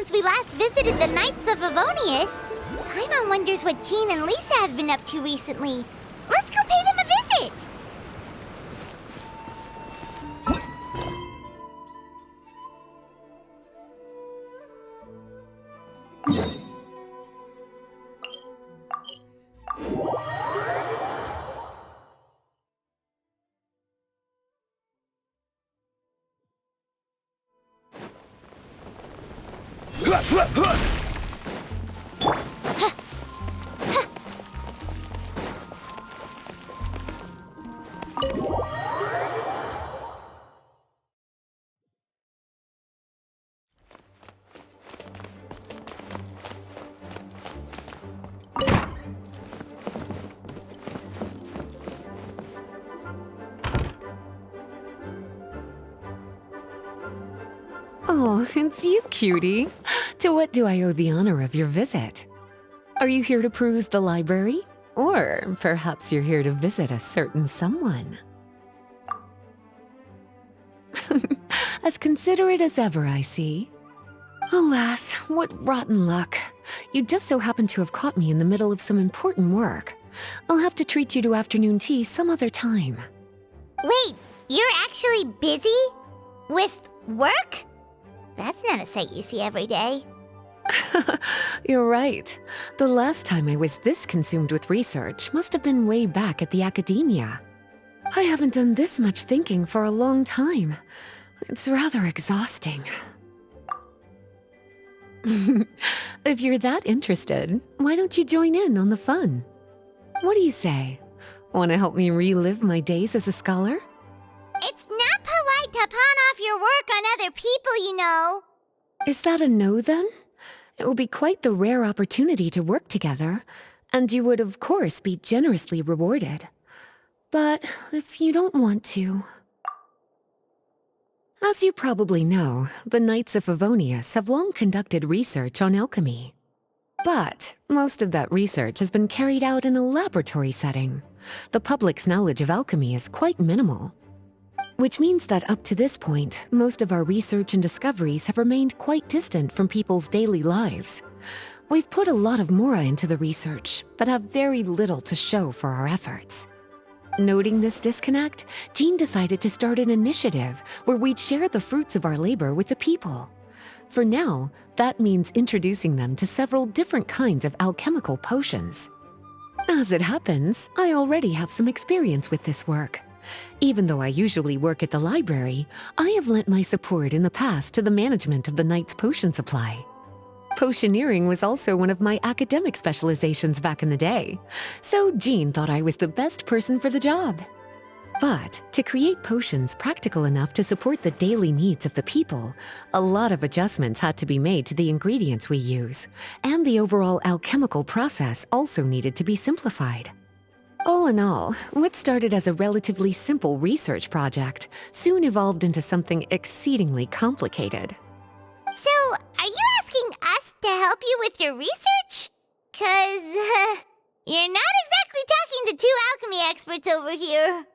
since we last visited the Knights of Avonius. Paimon wonders what Jean and Lisa have been up to recently. Let's go pay them a visit! Oh, it's you, cutie. To what do I owe the honor of your visit? Are you here to peruse the library? Or perhaps you're here to visit a certain someone? As considerate as ever, I see. Alas, what rotten luck. You just so happen to have caught me in the middle of some important work. I'll have to treat you to afternoon tea some other time. Wait, you're actually busy? With work? That's not a sight you see every day. You're right. The last time I was this consumed with research must have been way back at the academia. I haven't done this much thinking for a long time. It's rather exhausting. If you're that interested, why don't you join in on the fun? What do you say? Want to help me relive my days as a scholar? It's not polite to pawn off your work on other people, you know. Is that a no, then? It will be quite the rare opportunity to work together, and you would, of course, be generously rewarded. But if you don't want to... As you probably know, the Knights of Avonius have long conducted research on alchemy. But most of that research has been carried out in a laboratory setting. The public's knowledge of alchemy is quite minimal. Which means that up to this point, most of our research and discoveries have remained quite distant from people's daily lives. We've put a lot of mora into the research, but have very little to show for our efforts. Noting this disconnect, Jean decided to start an initiative where we'd share the fruits of our labor with the people. For now, that means introducing them to several different kinds of alchemical potions. As it happens, I already have some experience with this work. Even though I usually work at the library, I have lent my support in the past to the management of the Knight's potion supply. Potioneering was also one of my academic specializations back in the day, so Jean thought I was the best person for the job. But to create potions practical enough to support the daily needs of the people, a lot of adjustments had to be made to the ingredients we use, and the overall alchemical process also needed to be simplified. All in all, what started as a relatively simple research project soon evolved into something exceedingly complicated. So, are you asking us to help you with your research? 'Cause, you're not exactly talking to two alchemy experts over here.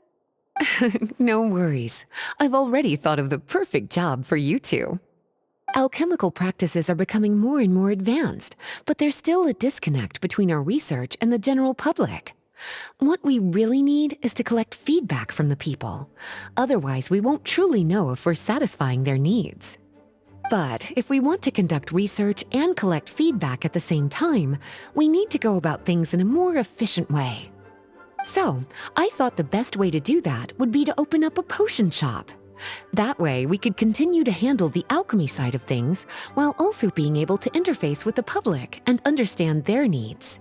No worries. I've already thought of the perfect job for you two. Alchemical practices are becoming more and more advanced, but there's still a disconnect between our research and the general public. What we really need is to collect feedback from the people. Otherwise, we won't truly know if we're satisfying their needs. But if we want to conduct research and collect feedback at the same time, we need to go about things in a more efficient way. So, I thought the best way to do that would be to open up a potion shop. That way, we could continue to handle the alchemy side of things while also being able to interface with the public and understand their needs.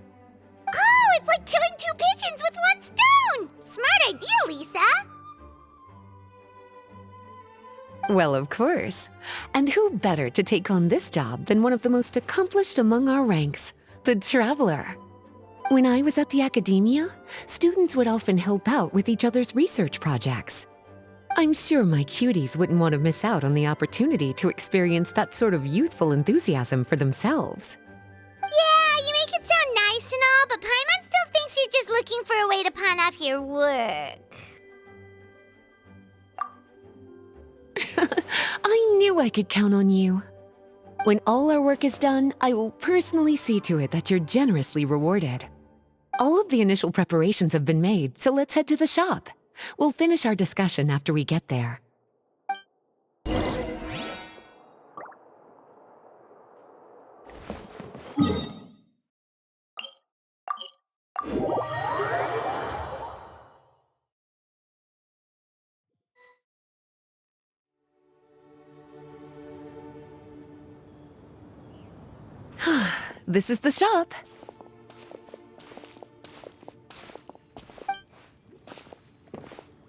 Oh, it's like killing two pigeons with one stone! Smart idea, Lisa! Well, of course. And who better to take on this job than one of the most accomplished among our ranks, the Traveler? When I was at the academia, students would often help out with each other's research projects. I'm sure my cuties wouldn't want to miss out on the opportunity to experience that sort of youthful enthusiasm for themselves. Yeah, you make it sound nice and all, but Paimon still thinks you're just looking for a way to pawn off your work. I knew I could count on you. When all our work is done, I will personally see to it that you're generously rewarded. All of the initial preparations have been made, so let's head to the shop. We'll finish our discussion after we get there. This is the shop.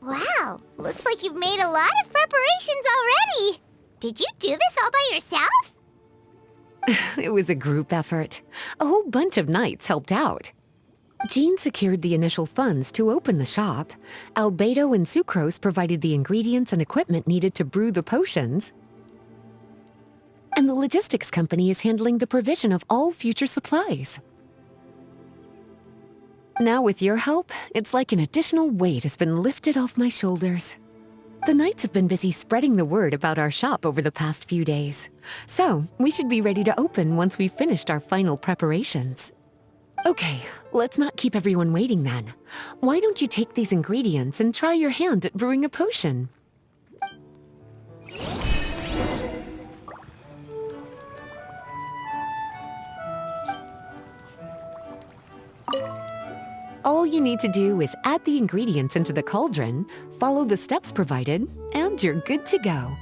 Wow, looks like you've made a lot of preparations already. Did you do this all by yourself? It was a group effort. A whole bunch of knights helped out. Jean secured the initial funds to open the shop. Albedo and Sucrose provided the ingredients and equipment needed to brew the potions. And the logistics company is handling the provision of all future supplies. Now with your help, it's like an additional weight has been lifted off my shoulders. The knights have been busy spreading the word about our shop over the past few days. So, we should be ready to open once we've finished our final preparations. Okay, let's not keep everyone waiting then. Why don't you take these ingredients and try your hand at brewing a potion? All you need to do is add the ingredients into the cauldron, follow the steps provided, and you're good to go.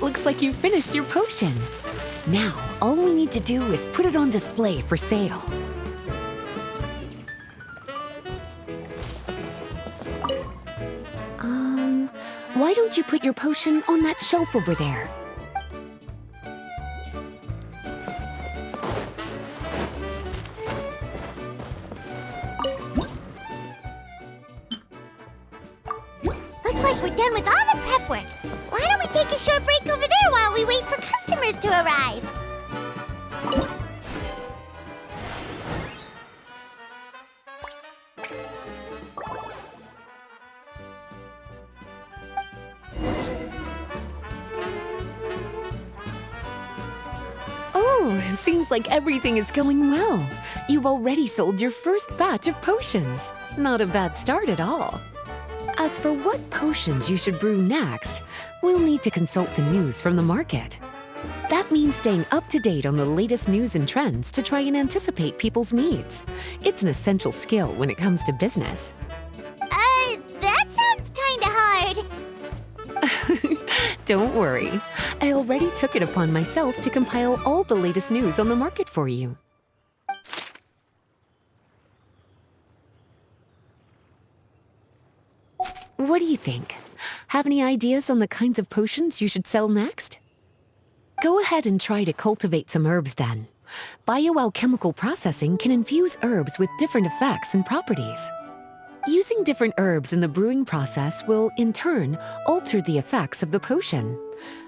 Looks like you finished your potion. Now, all we need to do is put it on display for sale. Why don't you put your potion on that shelf over there? Looks like we're done with all the prep work. Why don't we take a short break over there while we wait for customers to arrive? Oh, it seems like everything is going well. You've already sold your first batch of potions. Not a bad start at all. As for what potions you should brew next, we'll need to consult the news from the market. That means staying up to date on the latest news and trends to try and anticipate people's needs. It's an essential skill when it comes to business. That sounds kinda hard. Don't worry. I already took it upon myself to compile all the latest news on the market for you. What do you think? Have any ideas on the kinds of potions you should sell next? Go ahead and try to cultivate some herbs then. Bioalchemical processing can infuse herbs with different effects and properties. Using different herbs in the brewing process will, in turn, alter the effects of the potion.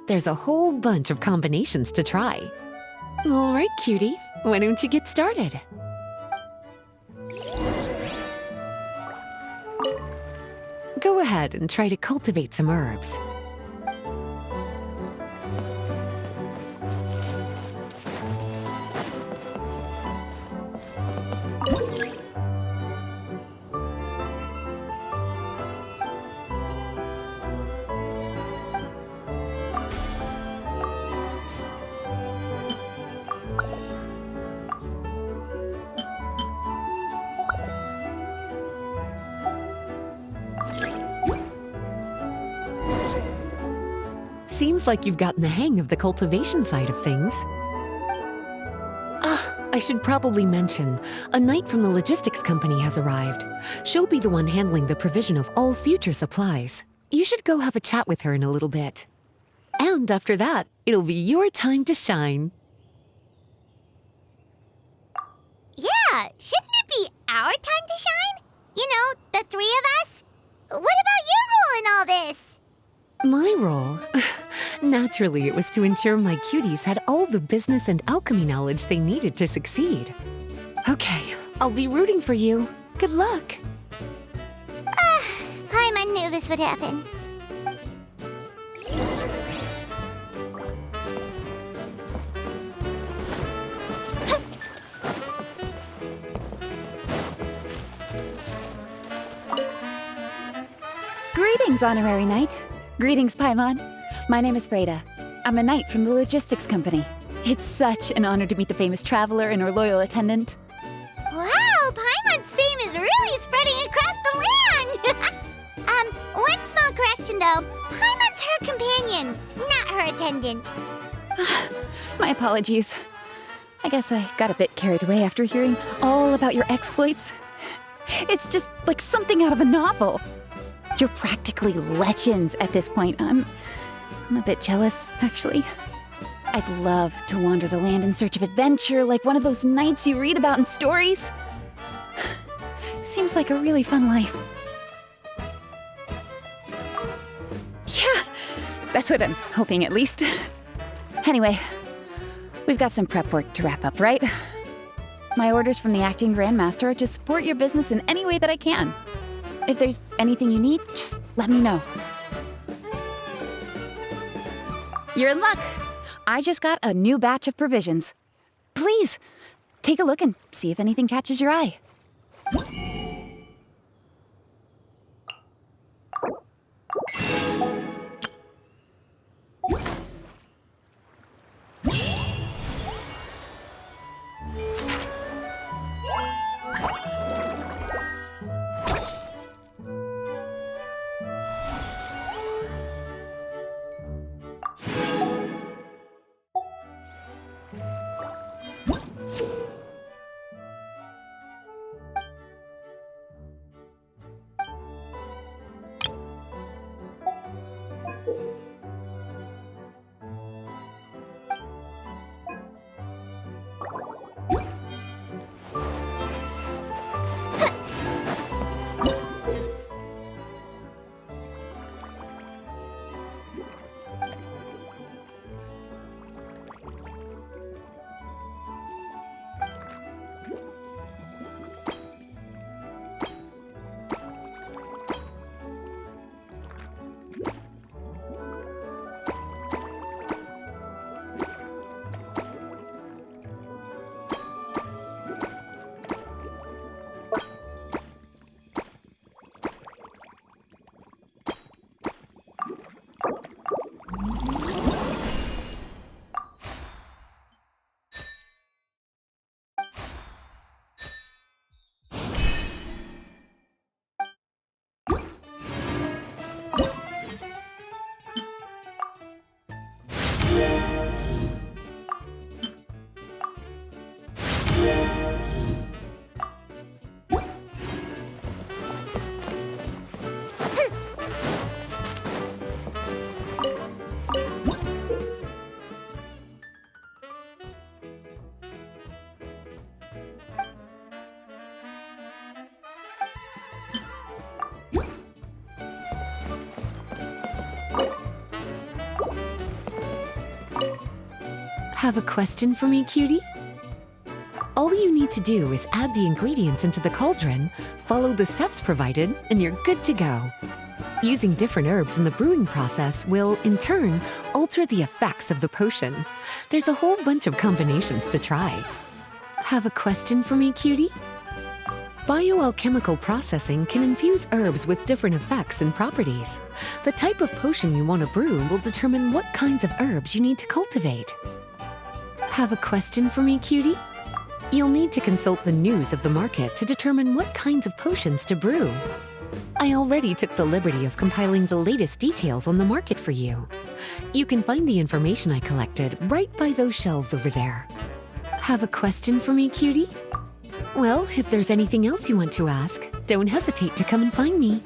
There's a whole bunch of combinations to try. All right, cutie, why don't you get started? go ahead and try to cultivate some herbs. Seems like you've gotten the hang of the cultivation side of things. I should probably mention, a knight from the logistics company has arrived. She'll be the one handling the provision of all future supplies. You should go have a chat with her in a little bit. And after that, it'll be your time to shine. Yeah, shouldn't it be our time to shine? You know, the three of us? What about your role in all this? My role? Naturally, it was to ensure my cuties had all the business and alchemy knowledge they needed to succeed. Okay, I'll be rooting for you. Good luck. Paimon knew this would happen. Greetings, Honorary Knight. Greetings, Paimon. My name is Freda. I'm a knight from the logistics company. It's such an honor to meet the famous traveler and her loyal attendant. Wow, Paimon's fame is really spreading across the land! One small correction though. Paimon's her companion, not her attendant. My apologies. I guess I got a bit carried away after hearing all about your exploits. It's just like something out of a novel. You're practically legends at this point. I'm a bit jealous, actually. I'd love to wander the land in search of adventure like one of those knights you read about in stories. Seems like a really fun life. Yeah, that's what I'm hoping at least. Anyway, we've got some prep work to wrap up, right? My orders from the acting Grandmaster are to support your business in any way that I can. If there's anything you need, just let me know. You're in luck. I just got a new batch of provisions. Please, take a look and see if anything catches your eye. Have a question for me, cutie? All you need to do is add the ingredients into the cauldron, follow the steps provided, and you're good to go. Using different herbs in the brewing process will, in turn, alter the effects of the potion. There's a whole bunch of combinations to try. Have a question for me, cutie? Bioalchemical processing can infuse herbs with different effects and properties. The type of potion you want to brew will determine what kinds of herbs you need to cultivate. Have a question for me, cutie? You'll need to consult the news of the market to determine what kinds of potions to brew. I already took the liberty of compiling the latest details on the market for you. You can find the information I collected right by those shelves over there. Have a question for me, cutie? Well, if there's anything else you want to ask, don't hesitate to come and find me.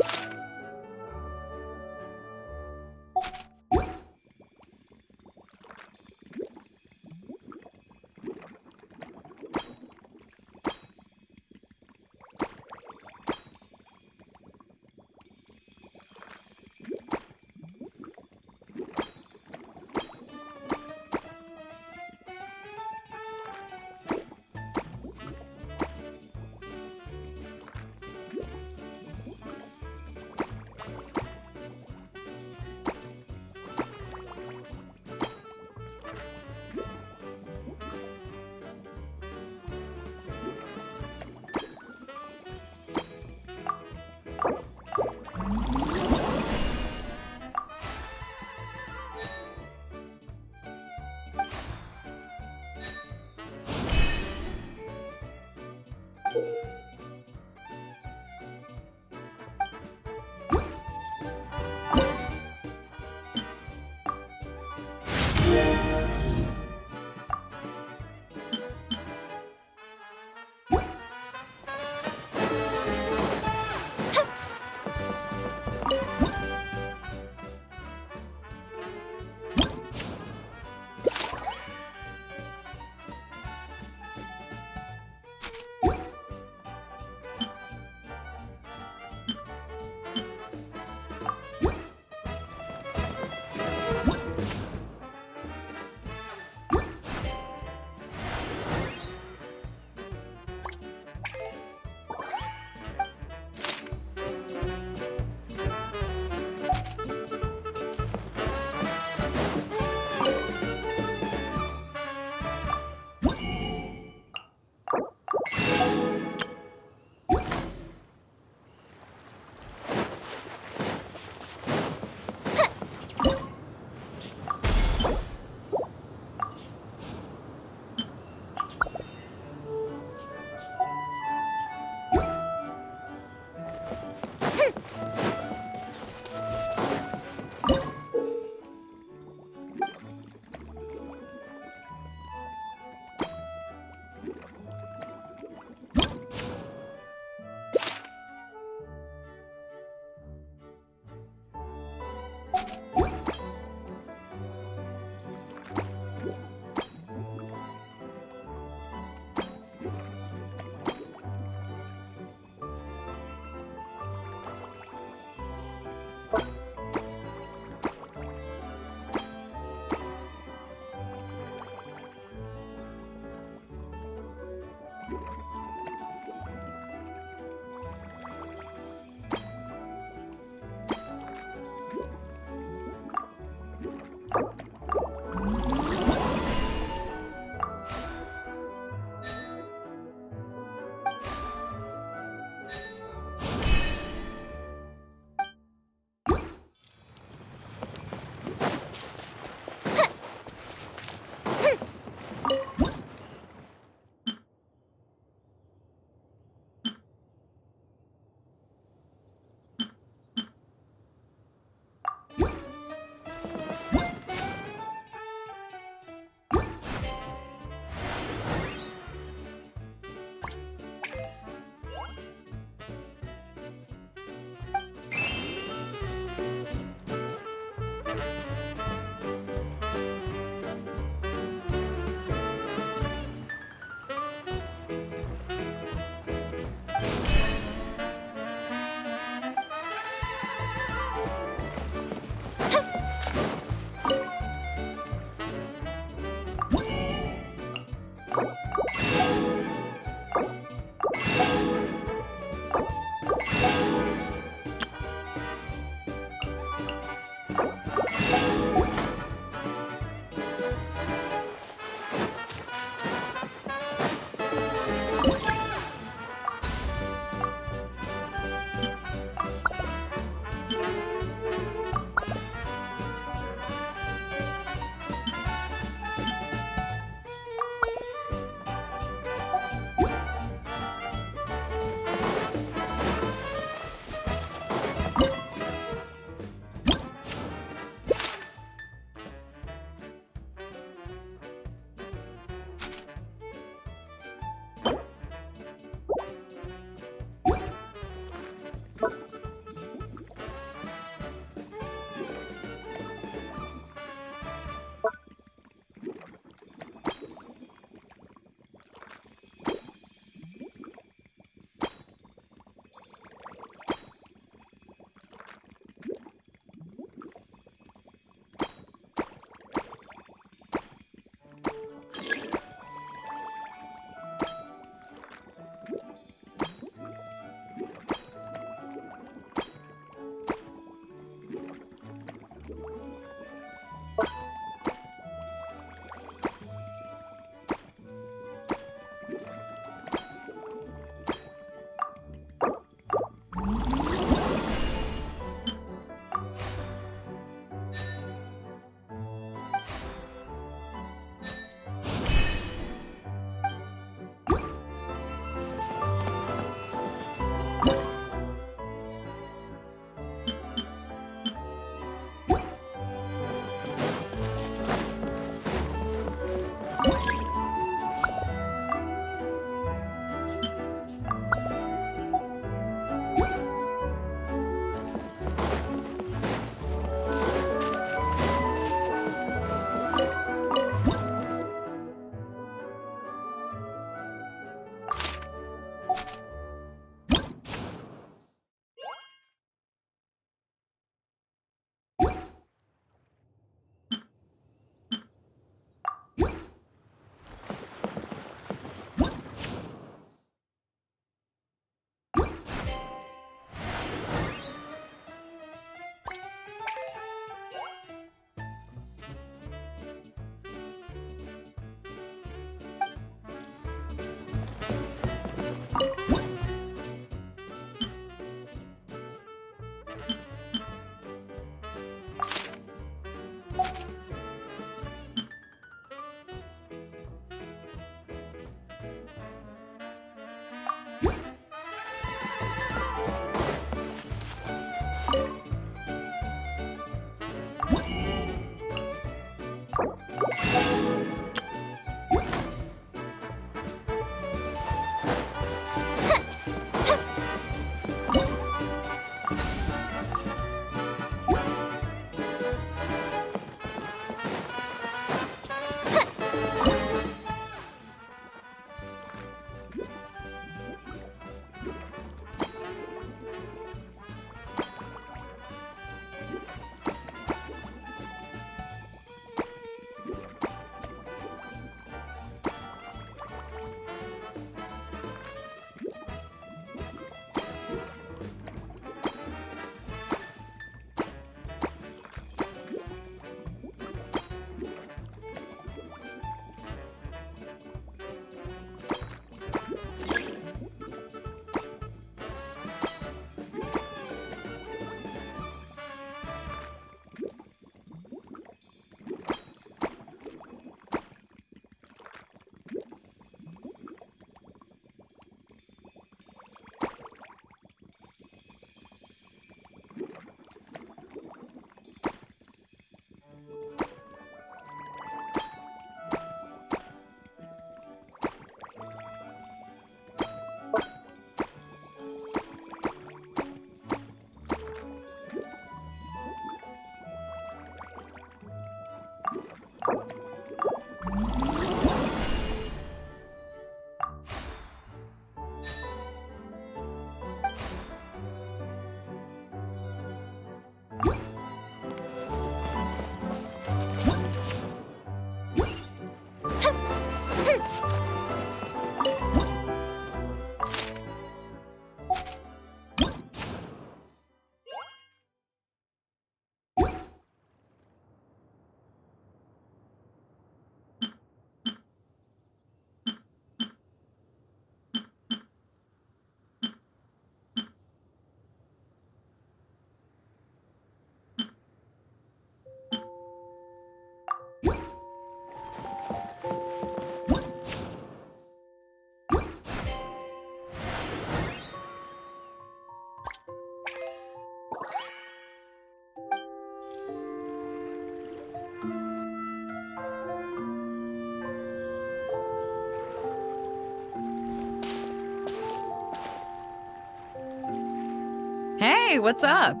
Hey, what's up?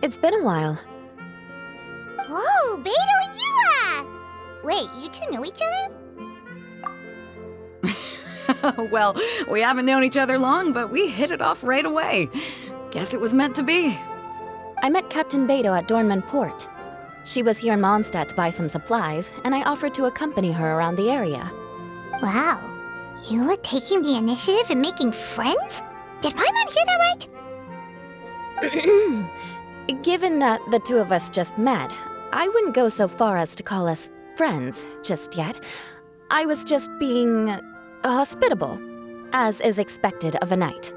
It's been a while. Whoa, Beto and Eula! Wait, you two know each other? Well, we haven't known each other long, but we hit it off right away. Guess it was meant to be. I met Captain Beto at Dornman Port. She was here in Mondstadt to buy some supplies, and I offered to accompany her around the area. Wow. Eula taking the initiative and making friends? Did Paimon hear that right? Given that the two of us just met, I wouldn't go so far as to call us friends just yet. I was just being hospitable, as is expected of a knight.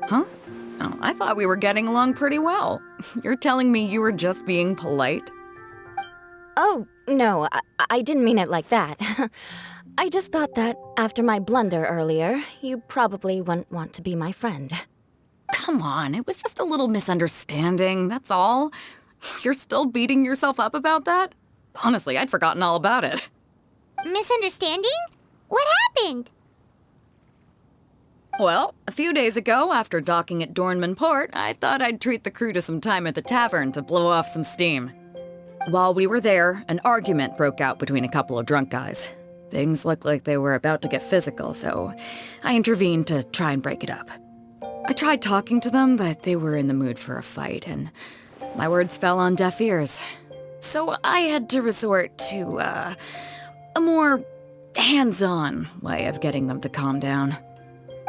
Huh? Oh, I thought we were getting along pretty well. You're telling me you were just being polite? Oh, no, I didn't mean it like that. I just thought that after my blunder earlier, you probably wouldn't want to be my friend. Come on, it was just a little misunderstanding, that's all. You're still beating yourself up about that? Honestly, I'd forgotten all about it. Misunderstanding? What happened? Well, a few days ago, after docking at Dornman Port, I thought I'd treat the crew to some time at the tavern to blow off some steam. While we were there, an argument broke out between a couple of drunk guys. Things looked like they were about to get physical, so I intervened to try and break it up. I tried talking to them, but they were in the mood for a fight, and my words fell on deaf ears. So I had to resort to, a more hands-on way of getting them to calm down.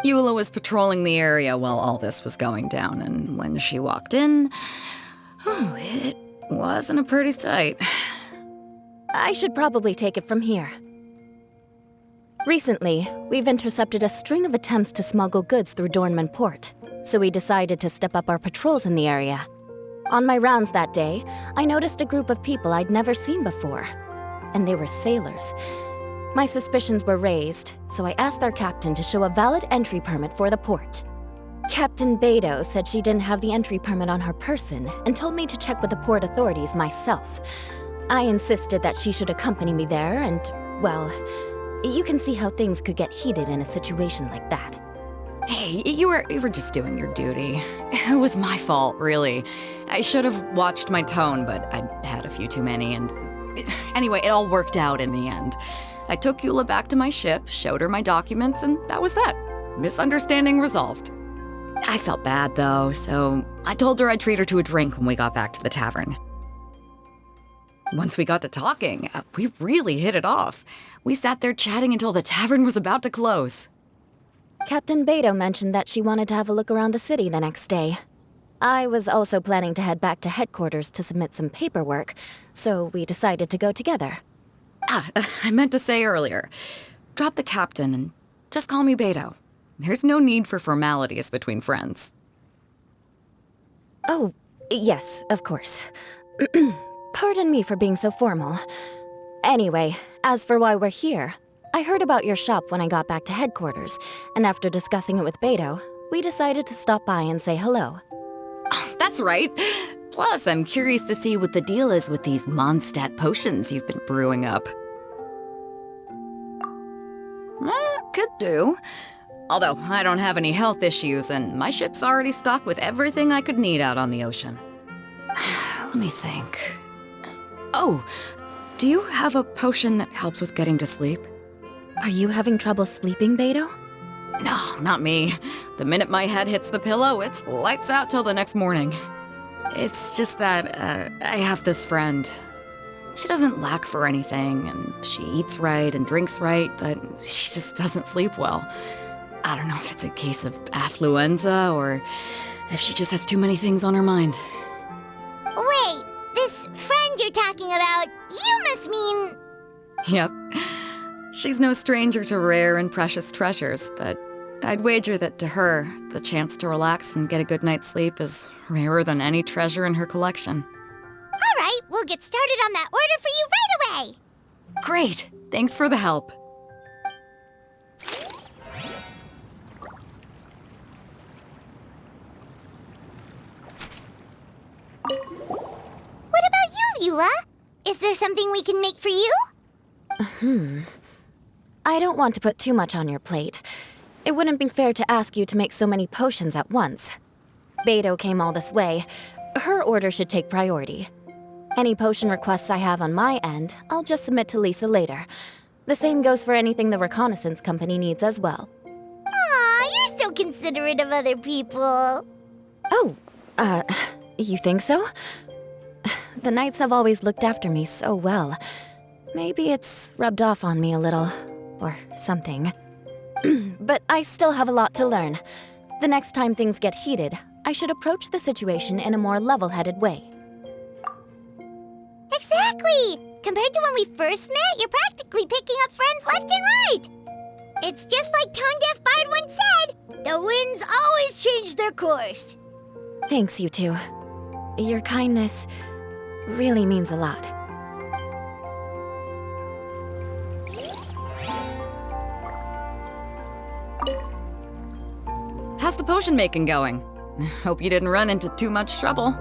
Eula was patrolling the area while all this was going down, and when she walked in, oh, it wasn't a pretty sight. I should probably take it from here. Recently, we've intercepted a string of attempts to smuggle goods through Dornman Port, so we decided to step up our patrols in the area. On my rounds that day, I noticed a group of people I'd never seen before, and they were sailors. My suspicions were raised, so I asked their captain to show a valid entry permit for the port. Captain Beto said she didn't have the entry permit on her person and told me to check with the port authorities myself. I insisted that she should accompany me there and, well, you can see how things could get heated in a situation like that. Hey, you were just doing your duty. It was my fault, really. I should have watched my tone, but I'd had a few too many, and anyway, it all worked out in the end. I took Eula back to my ship, showed her my documents, and that was that. Misunderstanding resolved. I felt bad, though, so I told her I'd treat her to a drink when we got back to the tavern. Once we got to talking, we really hit it off. We sat there chatting until the tavern was about to close. Captain Beto mentioned that she wanted to have a look around the city the next day. I was also planning to head back to headquarters to submit some paperwork, so we decided to go together. I meant to say earlier, drop the captain and just call me Beto. There's no need for formalities between friends. Oh, yes, of course. Pardon me for being so formal. Anyway, as for why we're here, I heard about your shop when I got back to headquarters, and after discussing it with Beto, we decided to stop by and say hello. Oh, that's right. Plus, I'm curious to see what the deal is with these Mondstadt potions you've been brewing up. Could do. Although, I don't have any health issues, and my ship's already stocked with everything I could need out on the ocean. Let me think. Oh, do you have a potion that helps with getting to sleep? Are you having trouble sleeping, Beto? No, not me. The minute my head hits the pillow, it's lights out till the next morning. It's just that, I have this friend. She doesn't lack for anything, and she eats right and drinks right, but she just doesn't sleep well. I don't know if it's a case of affluenza, or if she just has too many things on her mind. Wait, this friend you're talking about, you must mean... Yep. She's no stranger to rare and precious treasures, but I'd wager that to her, the chance to relax and get a good night's sleep is rarer than any treasure in her collection. All right, we'll get started on that order for you right away. Great! Thanks for the help. What about you, Eula? Is there something we can make for you? I don't want to put too much on your plate. It wouldn't be fair to ask you to make so many potions at once. Beto came all this way. Her order should take priority. Any potion requests I have on my end, I'll just submit to Lisa later. The same goes for anything the reconnaissance company needs as well. Aw, you're so considerate of other people. Oh, you think so? The Knights have always looked after me so well. Maybe it's rubbed off on me a little, or something. But I still have a lot to learn. The next time things get heated, I should approach the situation in a more level-headed way. Exactly! Compared to when we first met, you're practically picking up friends left and right. It's just like Tone Deaf Bard once said, the winds always change their course. Thanks, you two. Your kindness really means a lot. How's the potion making going? Hope you didn't run into too much trouble.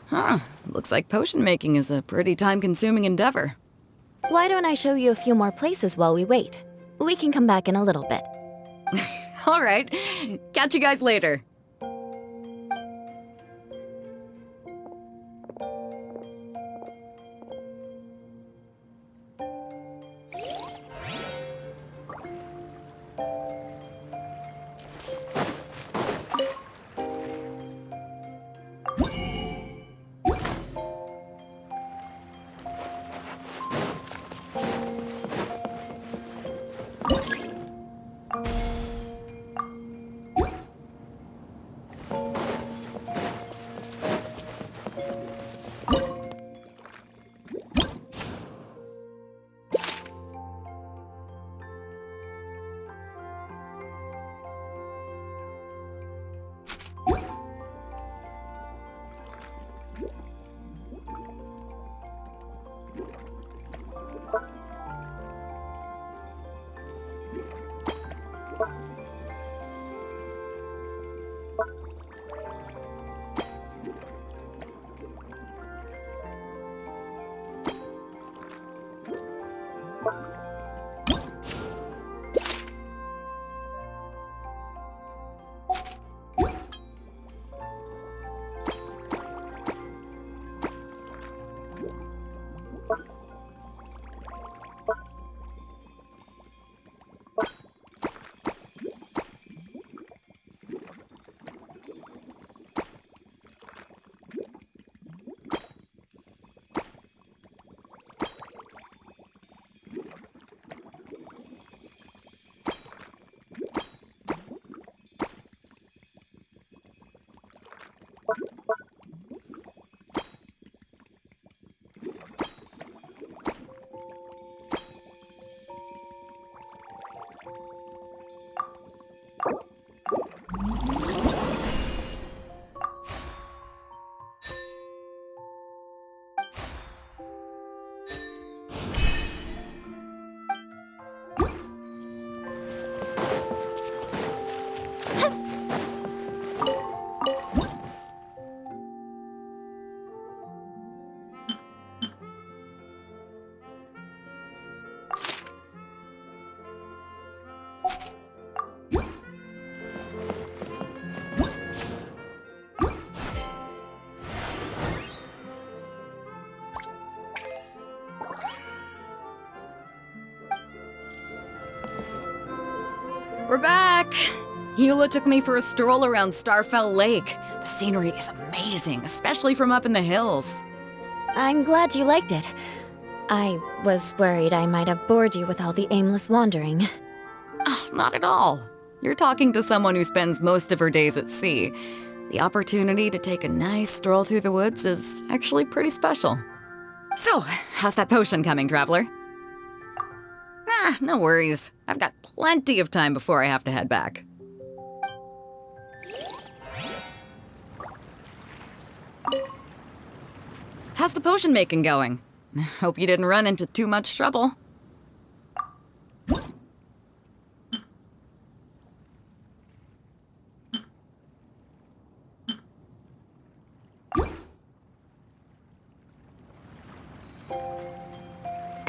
Huh. Looks like potion making is a pretty time-consuming endeavor. Why don't I show you a few more places while we wait? We can come back in a little bit. All right. Catch you guys later. We're back! Eula took me for a stroll around Starfell Lake. The scenery is amazing, especially from up in the hills. I'm glad you liked it. I was worried I might have bored you with all the aimless wandering. Oh, not at all. You're talking to someone who spends most of her days at sea. The opportunity to take a nice stroll through the woods is actually pretty special. So, how's that potion coming, Traveler? No worries. I've got plenty of time before I have to head back. How's the potion making going? Hope you didn't run into too much trouble.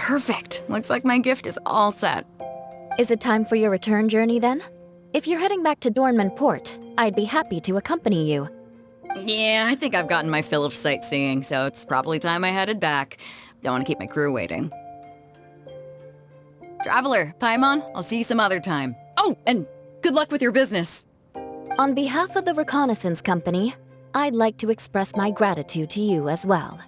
Perfect. Looks like my gift is all set. Is it time for your return journey then? If you're heading back to Dornman Port, I'd be happy to accompany you. Yeah, I think I've gotten my fill of sightseeing, so it's probably time I headed back. Don't want to keep my crew waiting. Traveler, Paimon, I'll see you some other time. Oh, and good luck with your business. On behalf of the Reconnaissance Company, I'd like to express my gratitude to you as well.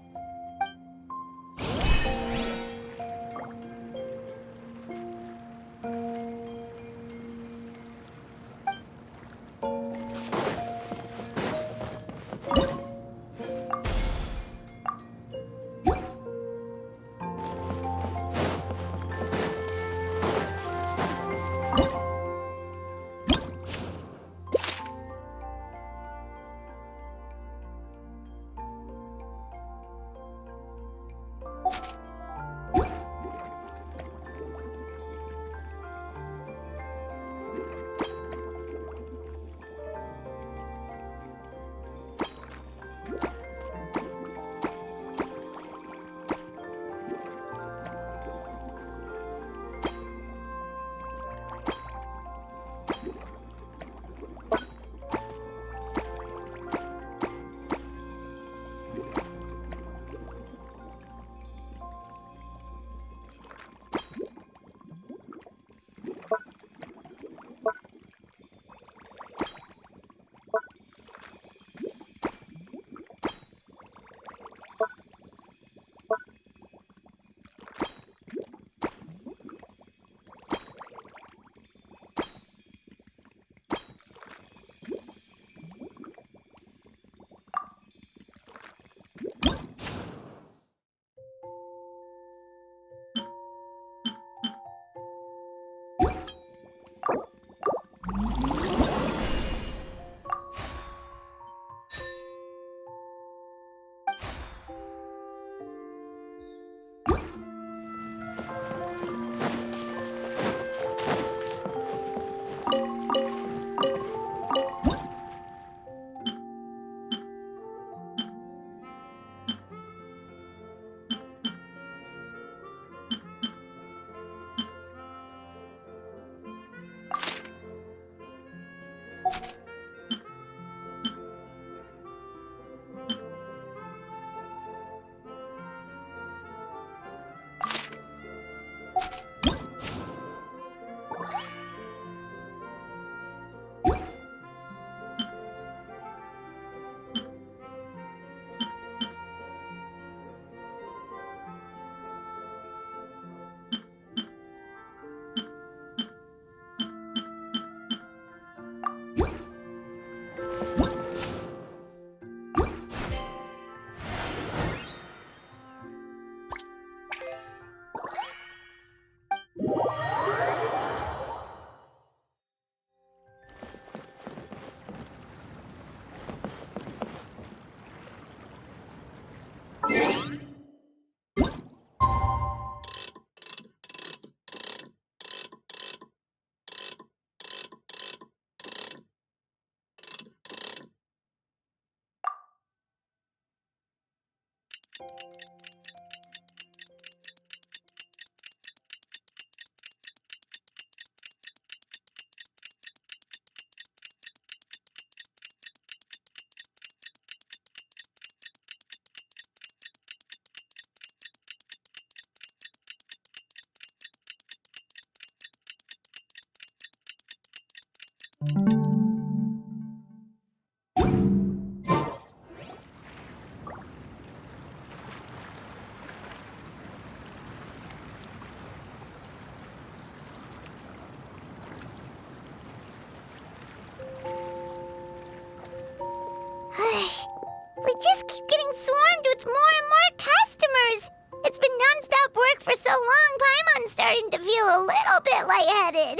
We just keep getting swarmed with more and more customers. It's been non-stop work for so long, Paimon's starting to feel a little bit lightheaded.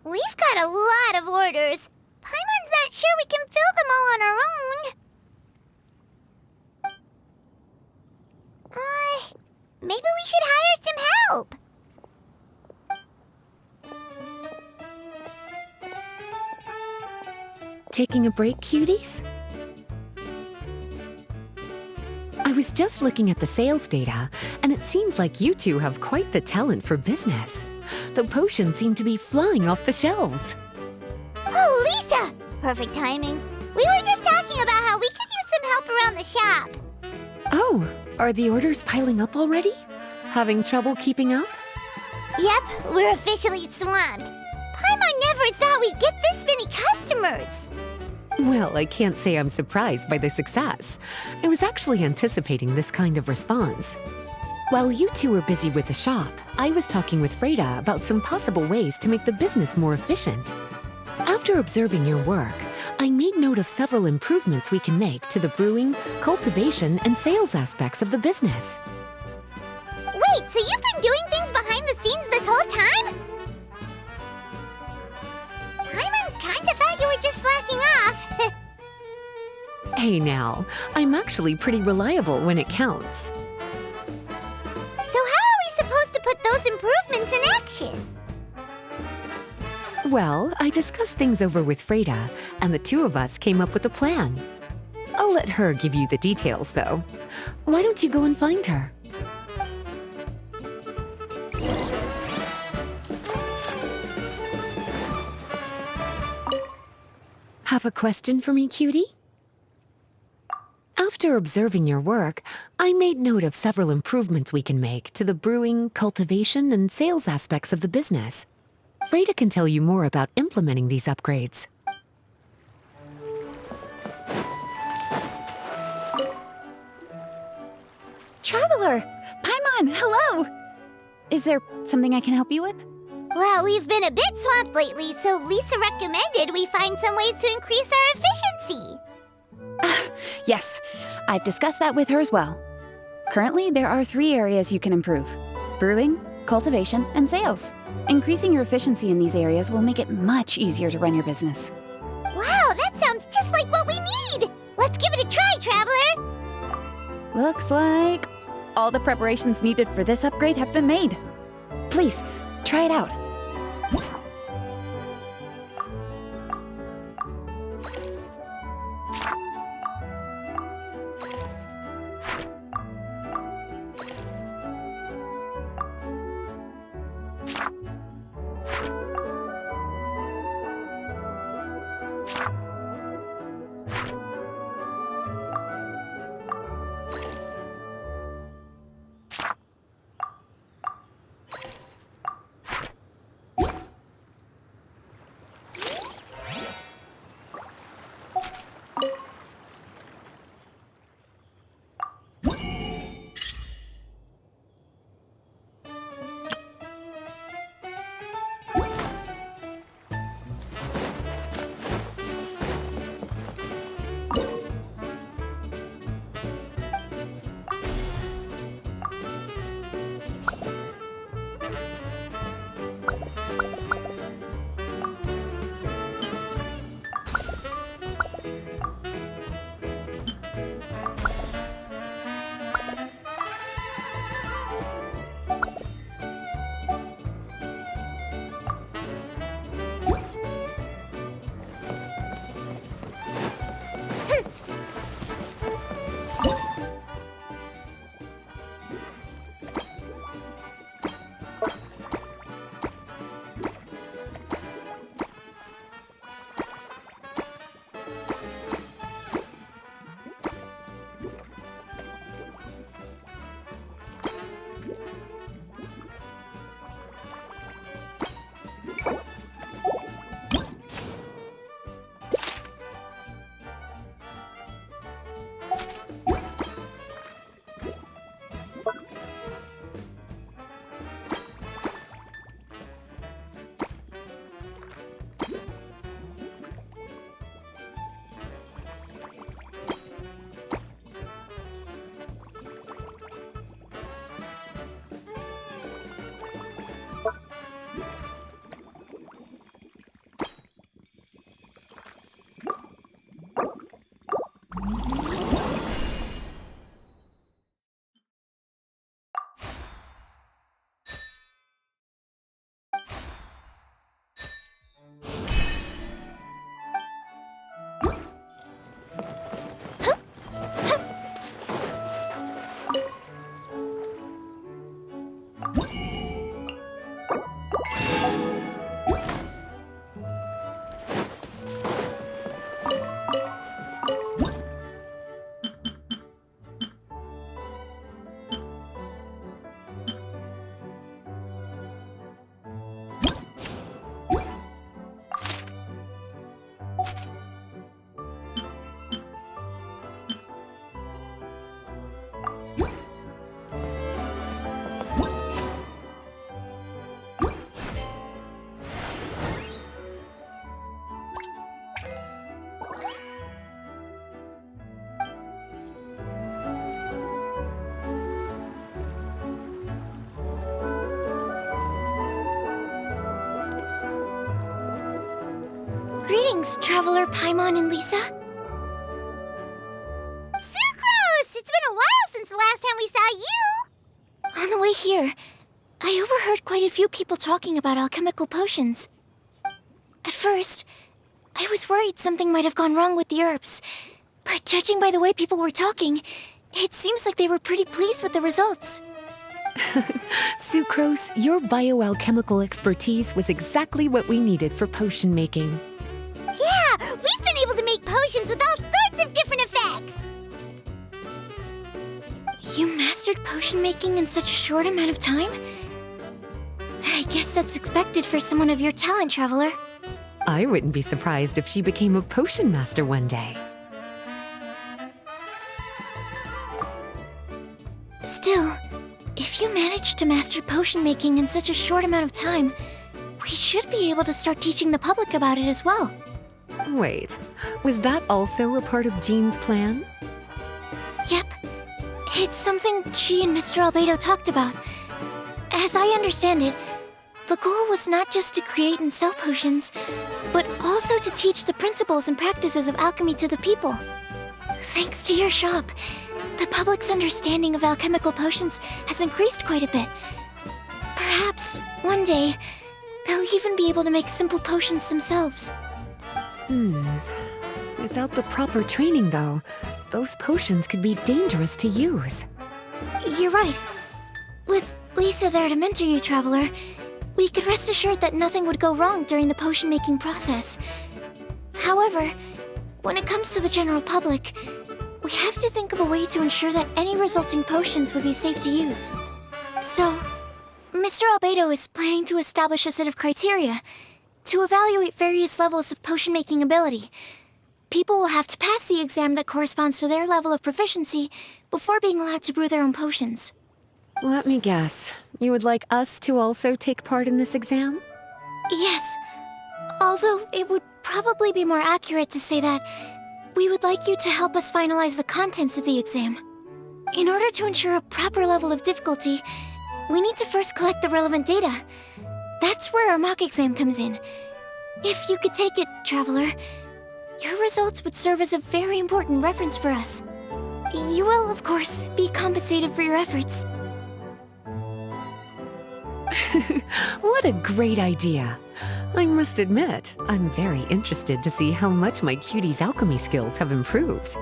We've got a lot of orders. Paimon's not sure we can fill them all on our own. Maybe we should hire some help. Taking a break, cuties? I was just looking at the sales data, and it seems like you two have quite the talent for business. The potions seem to be flying off the shelves. Oh, Lisa! Perfect timing. We were just talking about how we could use some help around the shop. Oh, are the orders piling up already? Having trouble keeping up? Yep, we're officially swamped. Paimon never thought we'd get this many customers. Well, I can't say I'm surprised by the success. I was actually anticipating this kind of response. While you two were busy with the shop, I was talking with Freda about some possible ways to make the business more efficient. After observing your work, I made note of several improvements we can make to the brewing, cultivation, and sales aspects of the business. Wait, so you've been doing things behind the scenes this whole time? Paimon kinda thought you were just slacking off. Hey now, I'm actually pretty reliable when it counts. So how are we supposed to put those improvements in action? Well, I discussed things over with Freda, and the two of us came up with a plan. I'll let her give you the details, though. Why don't you go and find her? Have a question for me, cutie? After observing your work, I made note of several improvements we can make to the brewing, cultivation, and sales aspects of the business. Freda can tell you more about implementing these upgrades. Traveler! Paimon, hello! Is there something I can help you with? Well, we've been a bit swamped lately, so Lisa recommended we find some ways to increase our efficiency. Yes, I've discussed that with her as well. Currently, there are 3 areas you can improve: brewing, cultivation, and sales. Increasing your efficiency in these areas will make it much easier to run your business. Wow, that sounds just like what we need! Let's give it a try, Traveler! Looks like all the preparations needed for this upgrade have been made. Please, try it out. Greetings, Traveler Paimon and Lisa. Sucrose! It's been a while since the last time we saw you! On the way here, I overheard quite a few people talking about alchemical potions. At first, I was worried something might have gone wrong with the herbs, but judging by the way people were talking, it seems like they were pretty pleased with the results. Sucrose, your bioalchemical expertise was exactly what we needed for potion making. Yeah, we've been able to make potions with all sorts of different effects! You mastered potion making in such a short amount of time? I guess that's expected for someone of your talent, Traveler. I wouldn't be surprised if she became a potion master one day. Still, if you managed to master potion making in such a short amount of time, we should be able to start teaching the public about it as well. Wait, was that also a part of Jean's plan? Yep. It's something she and Mr. Albedo talked about. As I understand it, the goal was not just to create and sell potions, but also to teach the principles and practices of alchemy to the people. Thanks to your shop, the public's understanding of alchemical potions has increased quite a bit. Perhaps, one day, they'll even be able to make simple potions themselves. Without the proper training, though, those potions could be dangerous to use. You're right. With Lisa there to mentor you, Traveler, we could rest assured that nothing would go wrong during the potion-making process. However, when it comes to the general public, we have to think of a way to ensure that any resulting potions would be safe to use. So, Mr. Albedo is planning to establish a set of criteria to evaluate various levels of potion-making ability. People will have to pass the exam that corresponds to their level of proficiency before being allowed to brew their own potions. Let me guess. You would like us to also take part in this exam? Yes, although it would probably be more accurate to say that we would like you to help us finalize the contents of the exam. In order to ensure a proper level of difficulty, we need to first collect the relevant data. That's where our mock exam comes in. If you could take it, Traveler, your results would serve as a very important reference for us. You will, of course, be compensated for your efforts. What a great idea! I must admit, I'm very interested to see how much my cutie's alchemy skills have improved.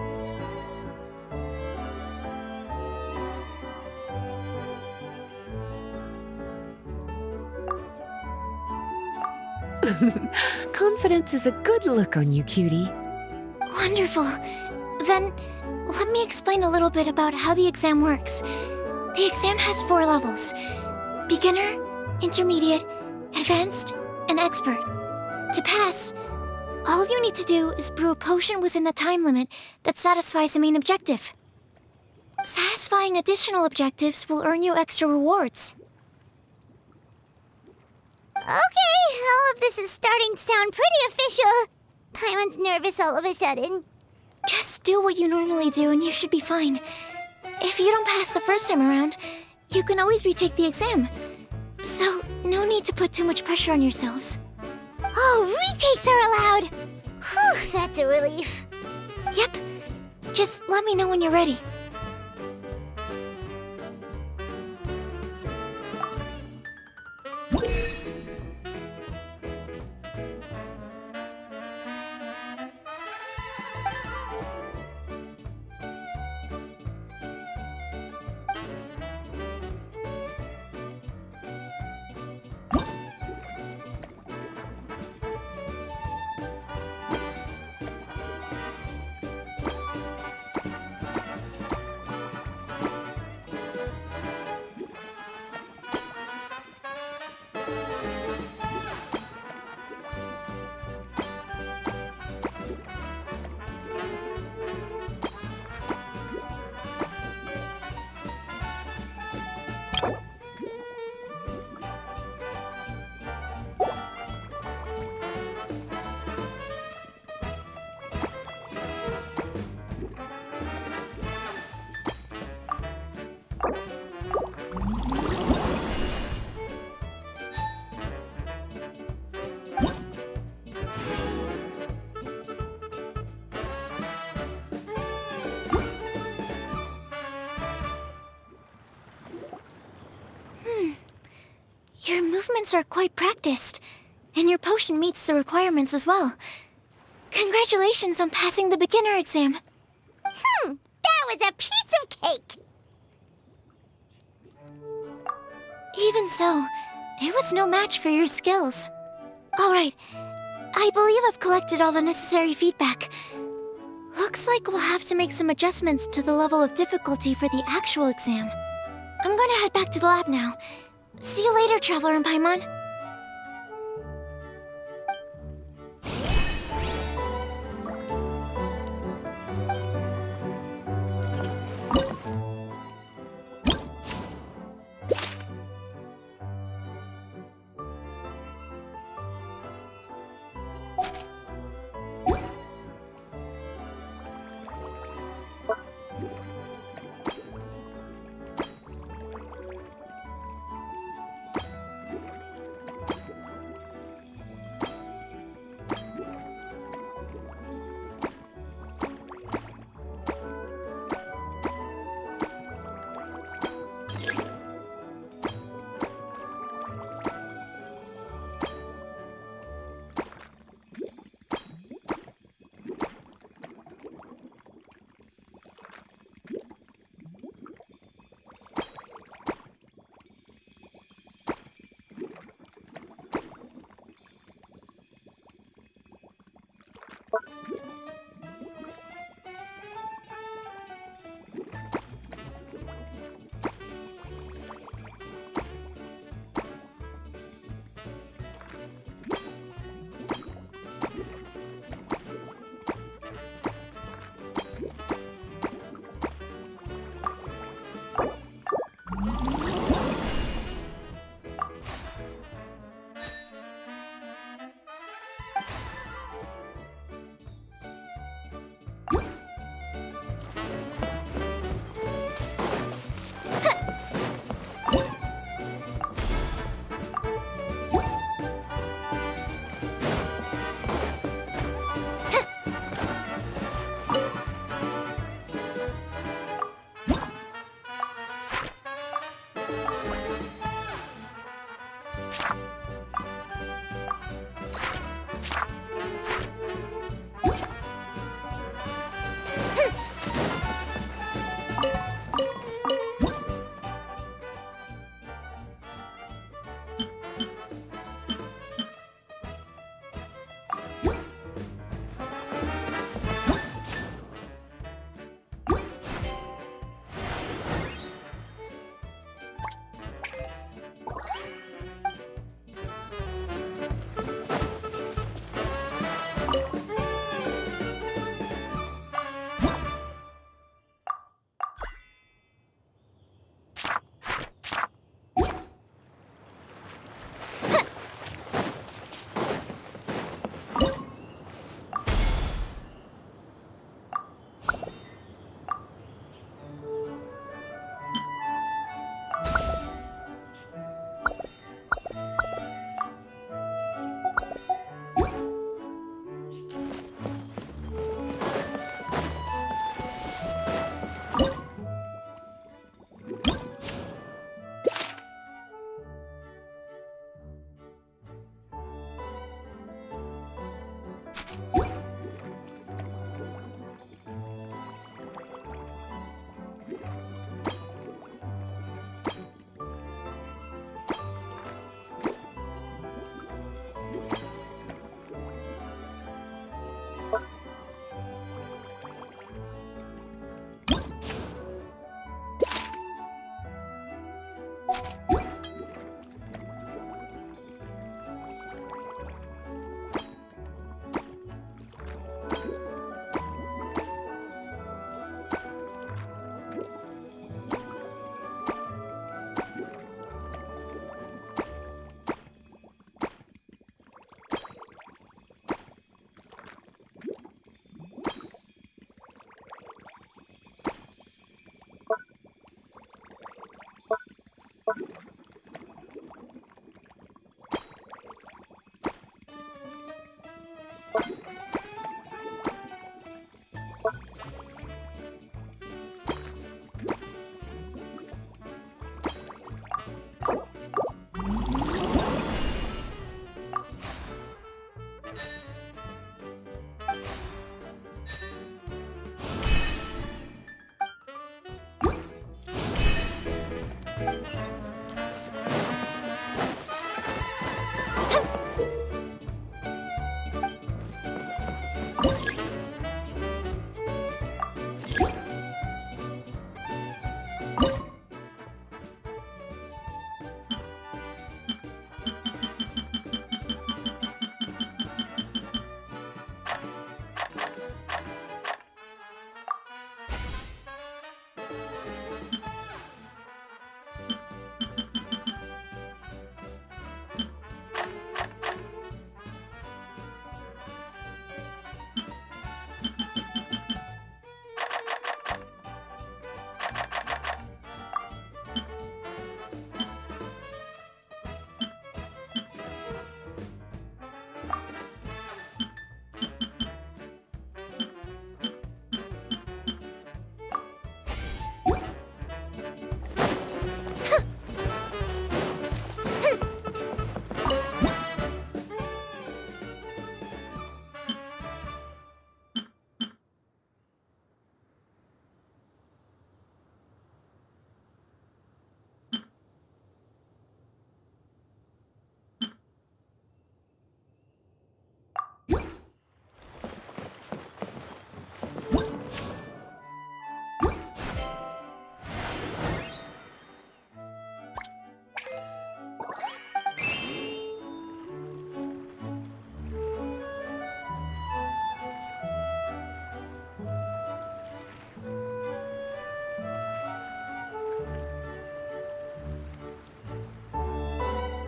Confidence is a good look on you, cutie. Wonderful. Then, let me explain a little bit about how the exam works. The exam has 4 levels: beginner, intermediate, advanced, and expert. To pass, all you need to do is brew a potion within the time limit that satisfies the main objective. Satisfying additional objectives will earn you extra rewards. Okay, all of this is starting to sound pretty official. Paimon's nervous all of a sudden. Just do what you normally do and you should be fine. If you don't pass the first time around, you can always retake the exam. So, no need to put too much pressure on yourselves. Oh, retakes are allowed! Whew, that's a relief. Yep. Just let me know when you're ready. students are quite practiced, and your potion meets the requirements as well. Congratulations on passing the beginner exam. That was a piece of cake! Even so, it was no match for your skills. Alright, I believe I've collected all the necessary feedback. Looks like we'll have to make some adjustments to the level of difficulty for the actual exam. I'm gonna head back to the lab now. See you later, Traveler and Paimon.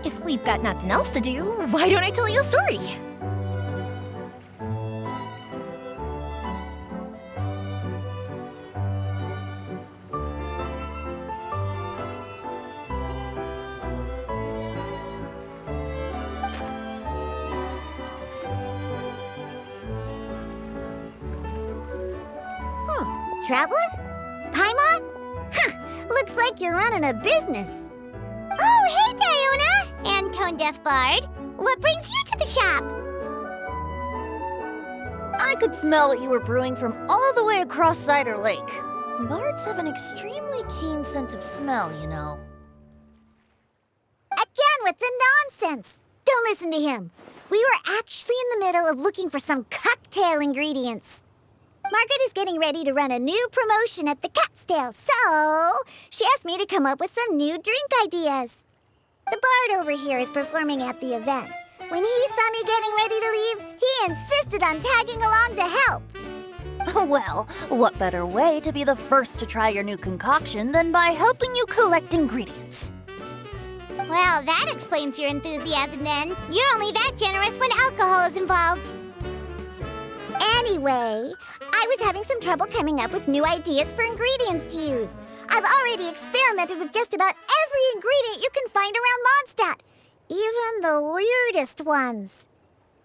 If we've got nothing else to do, why don't I tell you a story? Traveler? Paimon? Looks like you're running a business. Oh, hey, Diona! And Tone Deaf Bard. What brings you to the shop? I could smell what you were brewing from all the way across Cider Lake. Bards have an extremely keen sense of smell, you know. Again with the nonsense. Don't listen to him. We were actually in the middle of looking for some cocktail ingredients. Margaret is getting ready to run a new promotion at the Catstail, so she asked me to come up with some new drink ideas. The bard over here is performing at the event. When he saw me getting ready to leave, he insisted on tagging along to help. Well, what better way to be the first to try your new concoction than by helping you collect ingredients? Well, that explains your enthusiasm then. You're only that generous when alcohol is involved. Anyway, I was having some trouble coming up with new ideas for ingredients to use. I've already experimented with just about every ingredient you can find around Mondstadt, even the weirdest ones.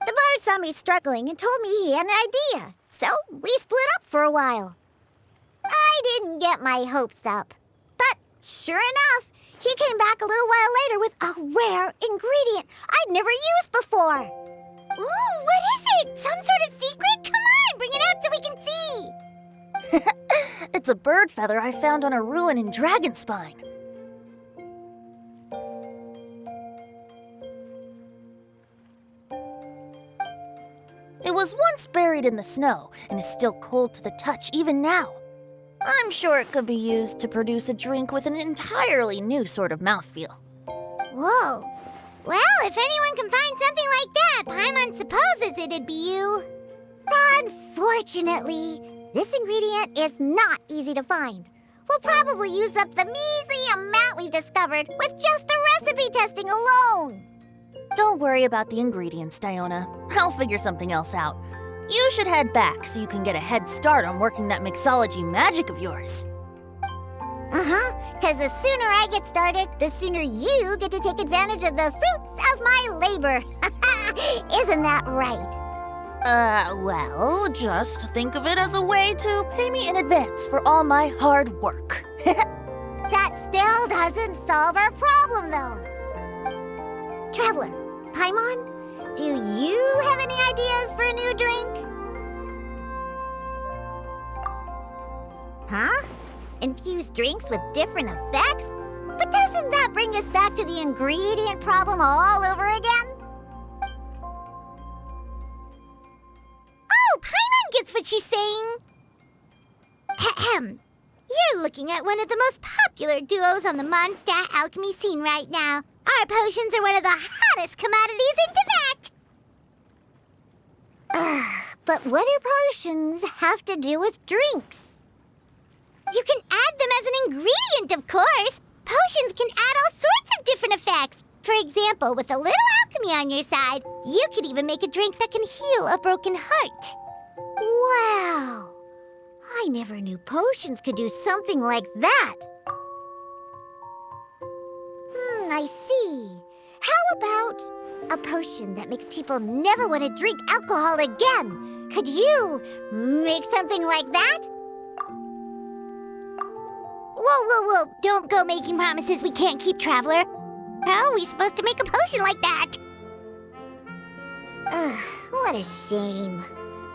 The bard saw me struggling and told me he had an idea, so we split up for a while. I didn't get my hopes up, but sure enough, he came back a little while later with a rare ingredient I'd never used before. Ooh, what is it? Some sort of secret? Come on, bring it out so we can see. It's a bird feather I found on a ruin in Dragonspine. It was once buried in the snow and is still cold to the touch even now. I'm sure it could be used to produce a drink with an entirely new sort of mouthfeel. Whoa. Well, if anyone can find something like that, Paimon supposes it'd be you. Unfortunately, this ingredient is not easy to find. We'll probably use up the measly amount we've discovered with just the recipe testing alone. Don't worry about the ingredients, Diona. I'll figure something else out. You should head back so you can get a head start on working that mixology magic of yours. Because the sooner I get started, the sooner you get to take advantage of the fruits of my labor. Isn't that right? Well, just think of it as a way to pay me in advance for all my hard work. That still doesn't solve our problem, though. Traveler, Paimon, do you have any ideas for a new drink? Huh? Infused drinks with different effects? But doesn't that bring us back to the ingredient problem all over again? Oh, Paimon gets what she's saying. Ahem. You're looking at one of the most popular duos on the Mondstadt alchemy scene right now. Our potions are one of the hottest commodities in Tibet. But what do potions have to do with drinks? You can add them as an ingredient, of course. Potions can add all sorts of different effects. For example, with a little alchemy on your side, you could even make a drink that can heal a broken heart. Wow! I never knew potions could do something like that. I see. How about a potion that makes people never want to drink alcohol again? Could you make something like that? Whoa. Don't go making promises we can't keep, Traveler. How are we supposed to make a potion like that? What a shame.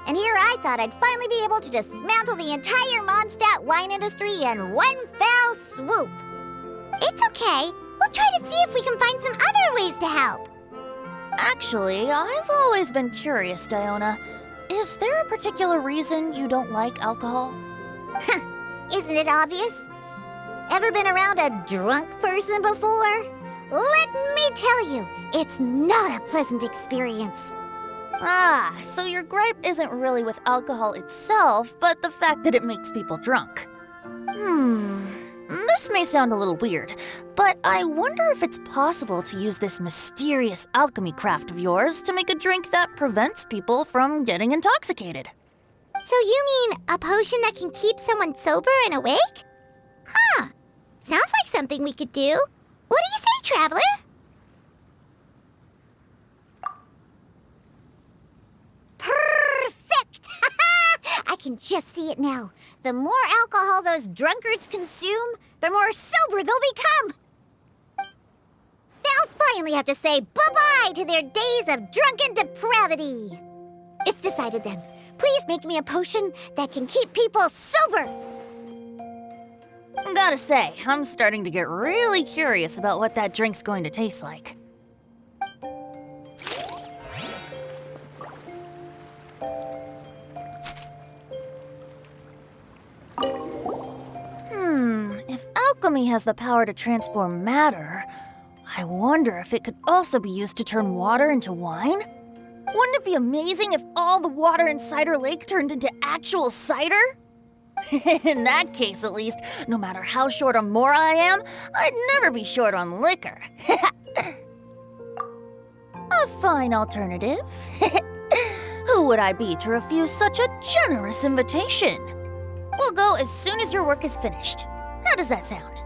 And here I thought I'd finally be able to dismantle the entire Mondstadt wine industry in one fell swoop. It's okay. We'll try to see if we can find some other ways to help. Actually, I've always been curious, Diona. Is there a particular reason you don't like alcohol? Isn't it obvious? Ever been around a drunk person before? Let me tell you, it's not a pleasant experience. Ah, so your gripe isn't really with alcohol itself, but the fact that it makes people drunk. This may sound a little weird, but I wonder if it's possible to use this mysterious alchemy craft of yours to make a drink that prevents people from getting intoxicated. So you mean a potion that can keep someone sober and awake? Huh. Sounds like something we could do. What do you say, Traveler? Perfect! I can just see it now. The more alcohol those drunkards consume, the more sober they'll become. They'll finally have to say bye-bye to their days of drunken depravity. It's decided then. Please make me a potion that can keep people sober. Gotta say, I'm starting to get really curious about what that drink's going to taste like. If alchemy has the power to transform matter, I wonder if it could also be used to turn water into wine? Wouldn't it be amazing if all the water in Cider Lake turned into actual cider? In that case, at least, no matter how short on Mora I am, I'd never be short on liquor. A fine alternative. Who would I be to refuse such a generous invitation? We'll go as soon as your work is finished. How does that sound?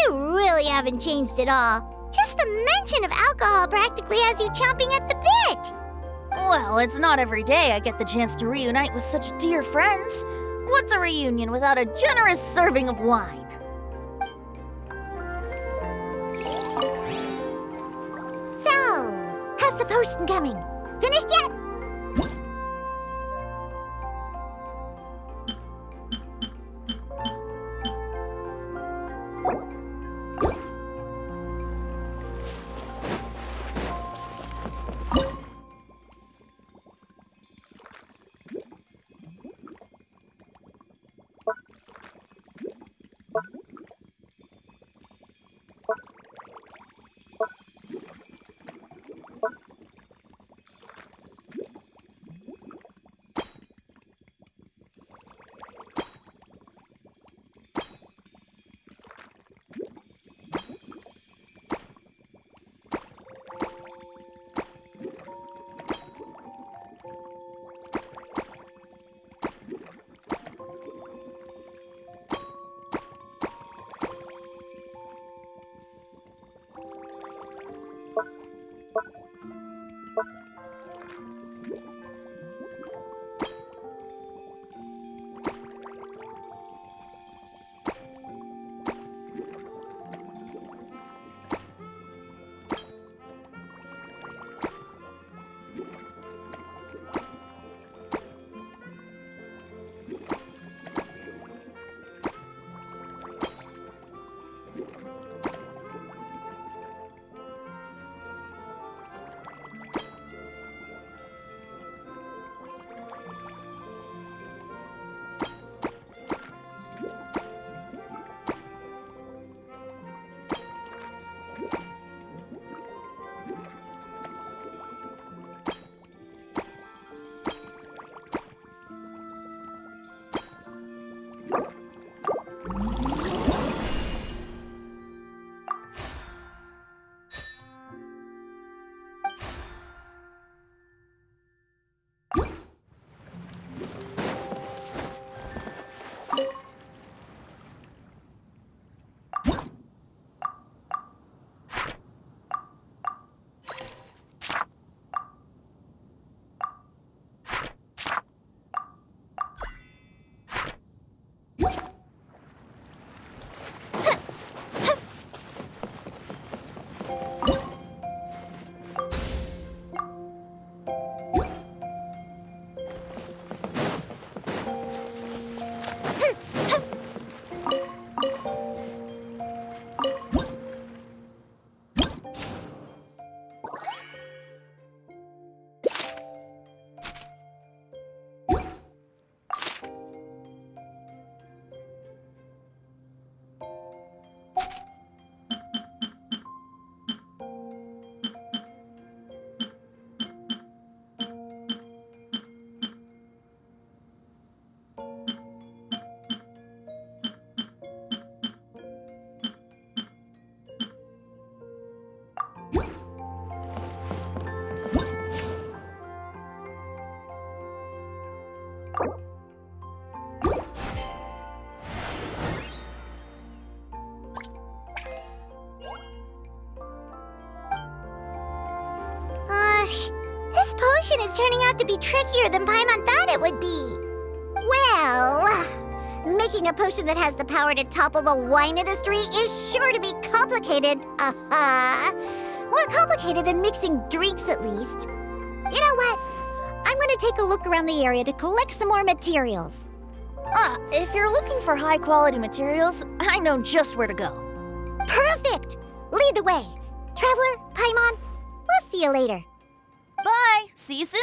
You really haven't changed at all. Just the mention of alcohol practically has you chomping at the bit. Well, it's not every day I get the chance to reunite with such dear friends. What's a reunion without a generous serving of wine? So, how's the potion coming? Finished yet? potion is turning out to be trickier than Paimon thought it would be. Well, making a potion that has the power to topple the wine industry is sure to be complicated. More complicated than mixing drinks, at least. You know what? I'm gonna take a look around the area to collect some more materials. If you're looking for high-quality materials, I know just where to go. Perfect! Lead the way. Traveler, Paimon, we'll see you later. Bye! See you soon!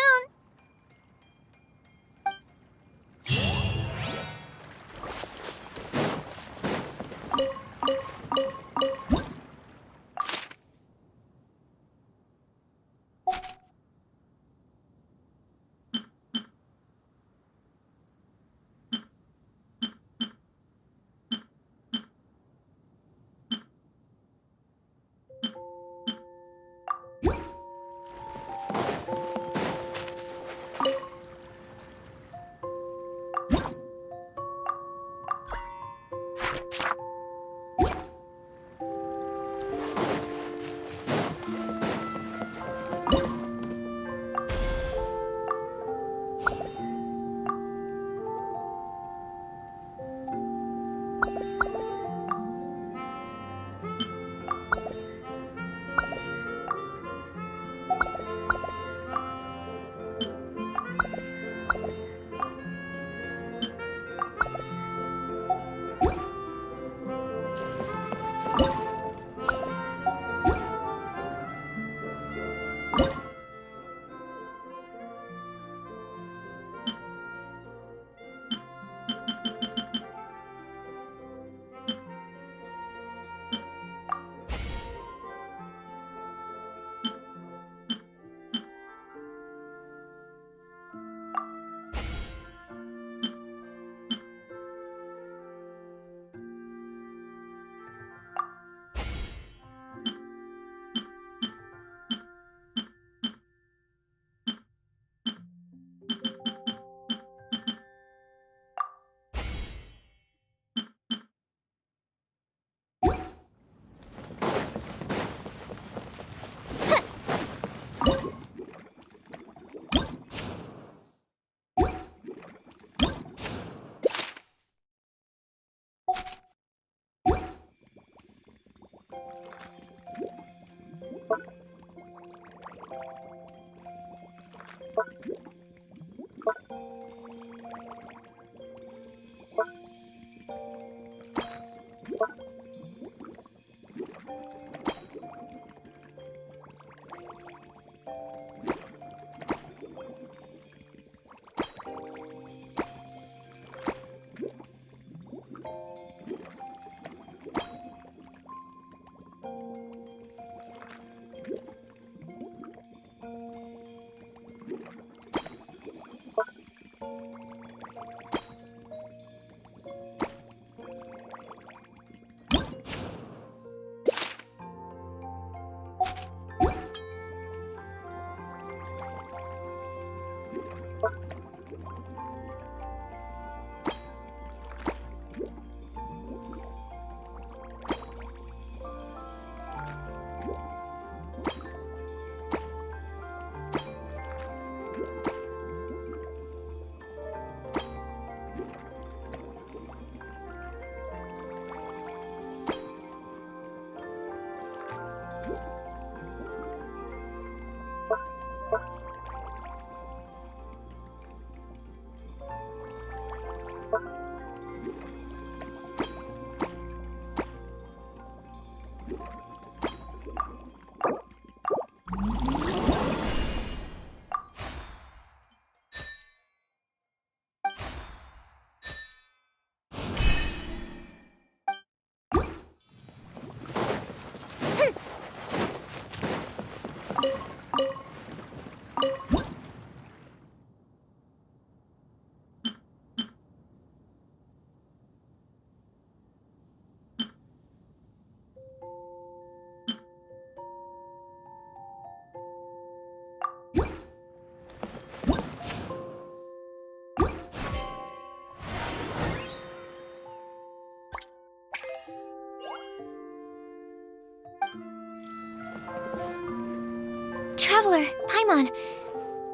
Traveler, Paimon,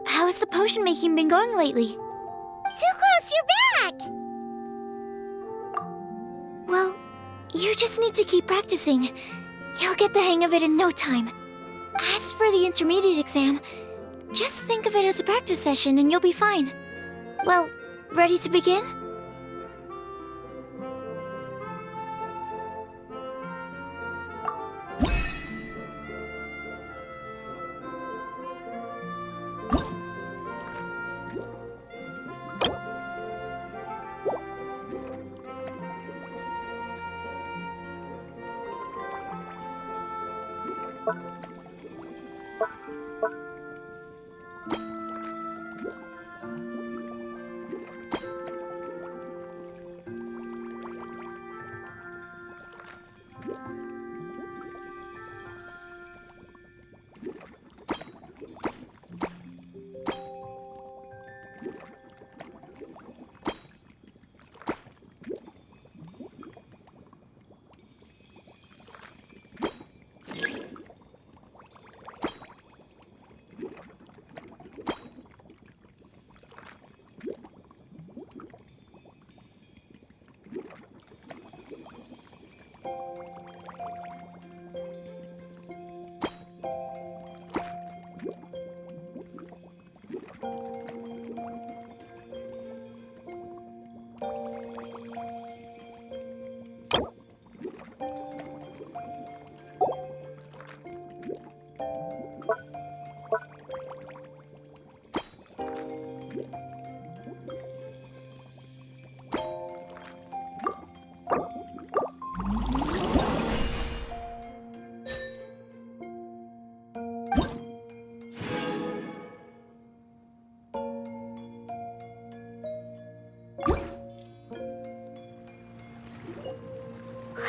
how's How's the potion making been going lately? Sucrose, you're back! Well, you just need to keep practicing. You'll get the hang of it in no time. As for the intermediate exam, just think of it as a practice session and you'll be fine. Well, ready to begin?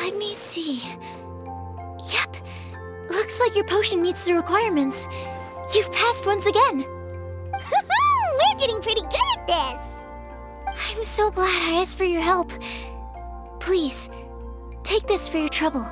Let me see. Yep. Looks like your potion meets the requirements. You've passed once again. We're getting pretty good at this. I'm so glad I asked for your help. Please, take this for your trouble.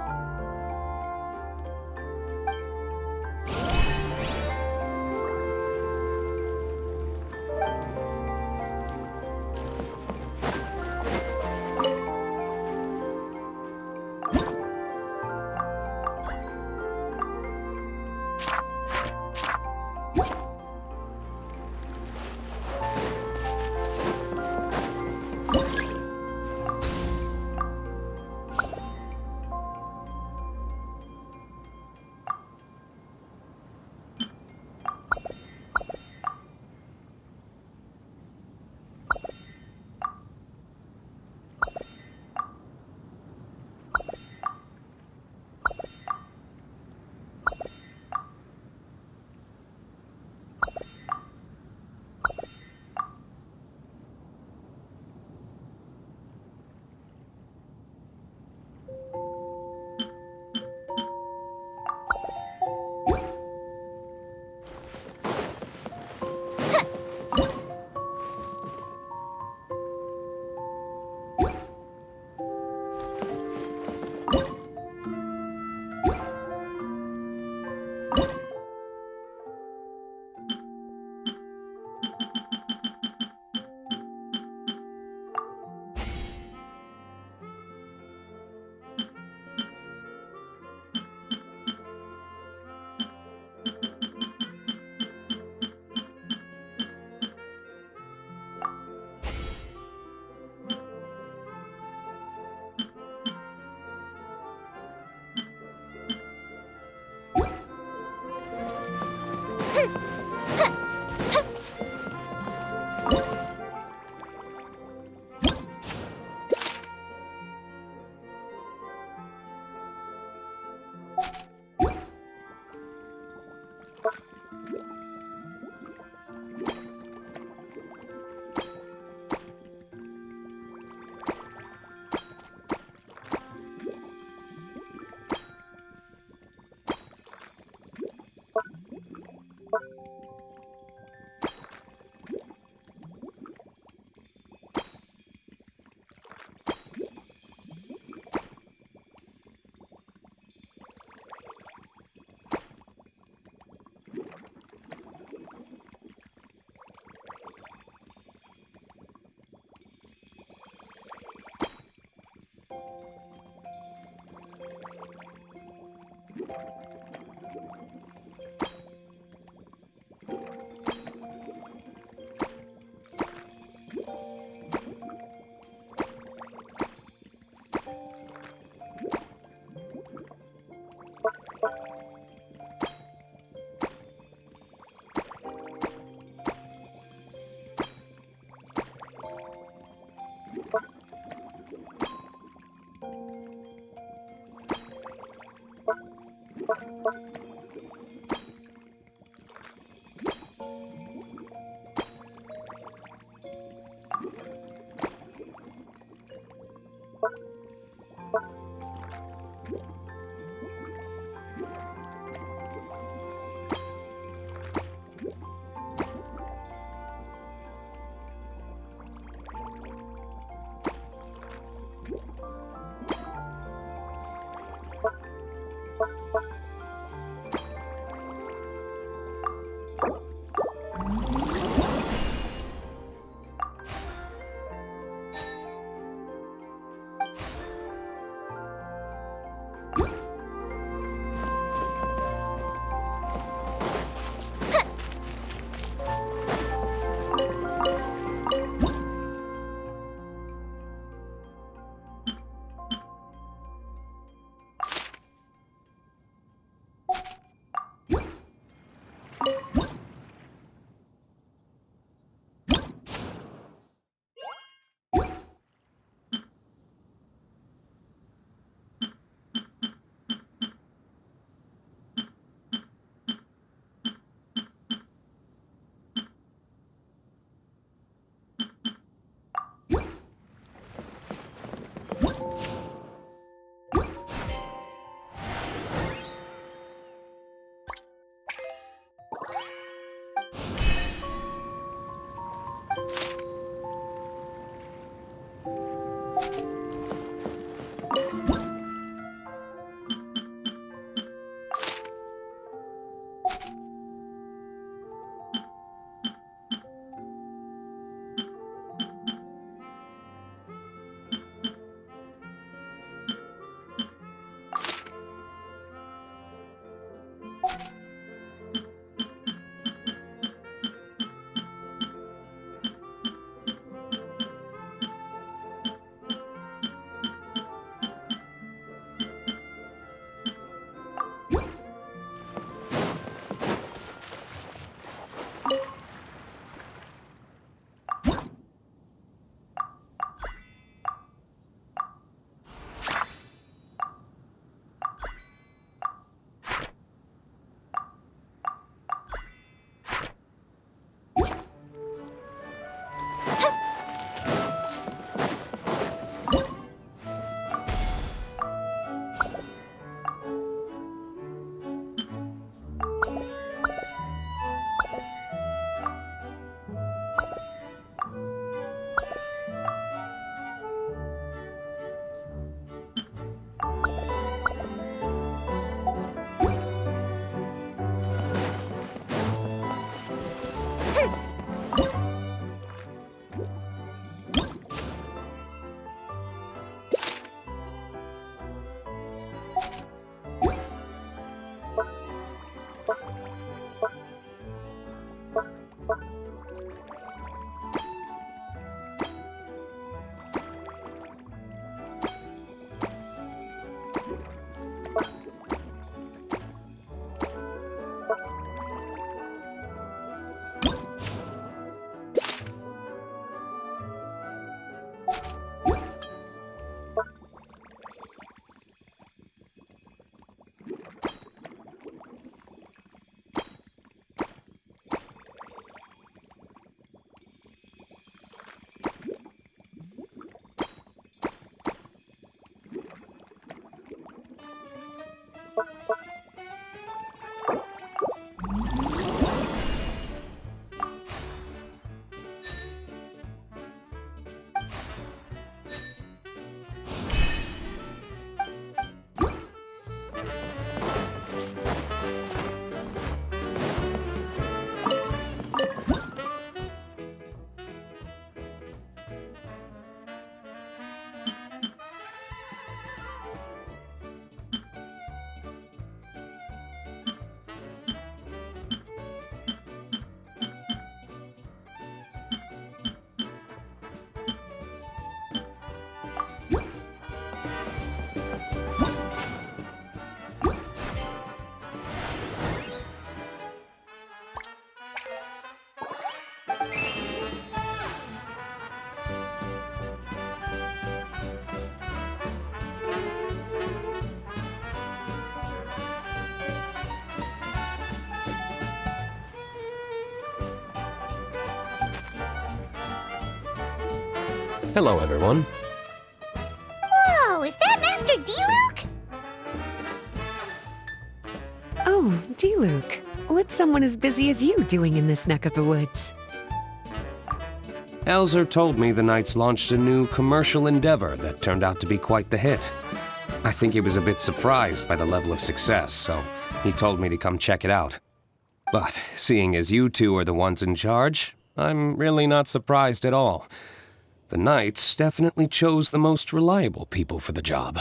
Hello, everyone. Whoa, is that Master D-Luke? Oh, D-Luke. What's someone as busy as you doing in this neck of the woods? RYZEN told me the Knights launched a new commercial endeavor that turned out to be quite the hit. I think he was a bit surprised by the level of success, so he told me to come check it out. But seeing as you two are the ones in charge, I'm really not surprised at all. The Knights definitely chose the most reliable people for the job.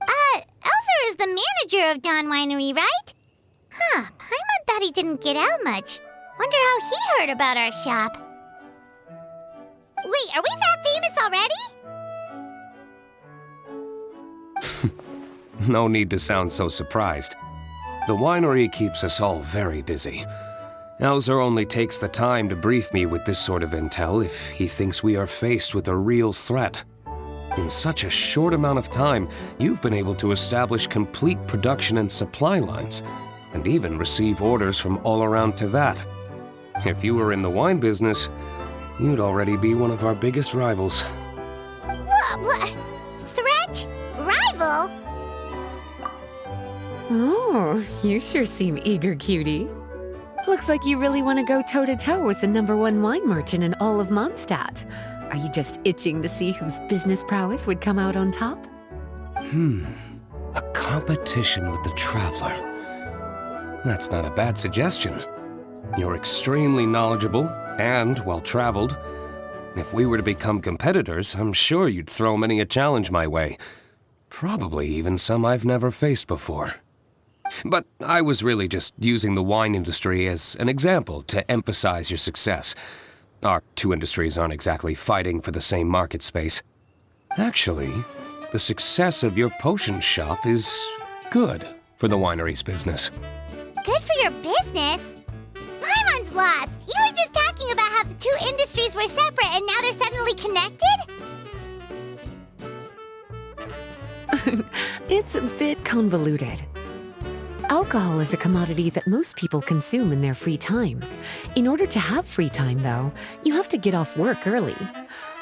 Elzer is the manager of Dawn Winery, right? Huh, Paimon thought he didn't get out much. Wonder how he heard about our shop. Wait, are we that famous already? No need to sound so surprised. The winery keeps us all very busy. RYZEN only takes the time to brief me with this sort of intel if he thinks we are faced with a real threat. In such a short amount of time, you've been able to establish complete production and supply lines, and even receive orders from all around Teyvat. If you were in the wine business, you'd already be one of our biggest rivals. What? Threat? Rival? Oh, you sure seem eager, cutie. Looks like you really want to go toe-to-toe with the #1 wine merchant in all of Mondstadt. Are you just itching to see whose business prowess would come out on top? A competition with the Traveler. That's not a bad suggestion. You're extremely knowledgeable and well-traveled. If we were to become competitors, I'm sure you'd throw many a challenge my way. Probably even some I've never faced before. But I was really just using the wine industry as an example to emphasize your success. Our two industries aren't exactly fighting for the same market space. Actually, the success of your potion shop is good for the winery's business. Good for your business? Paimon's lost! You were just talking about how the two industries were separate and now they're suddenly connected? It's a bit convoluted. Alcohol is a commodity that most people consume in their free time. In order to have free time, though, you have to get off work early.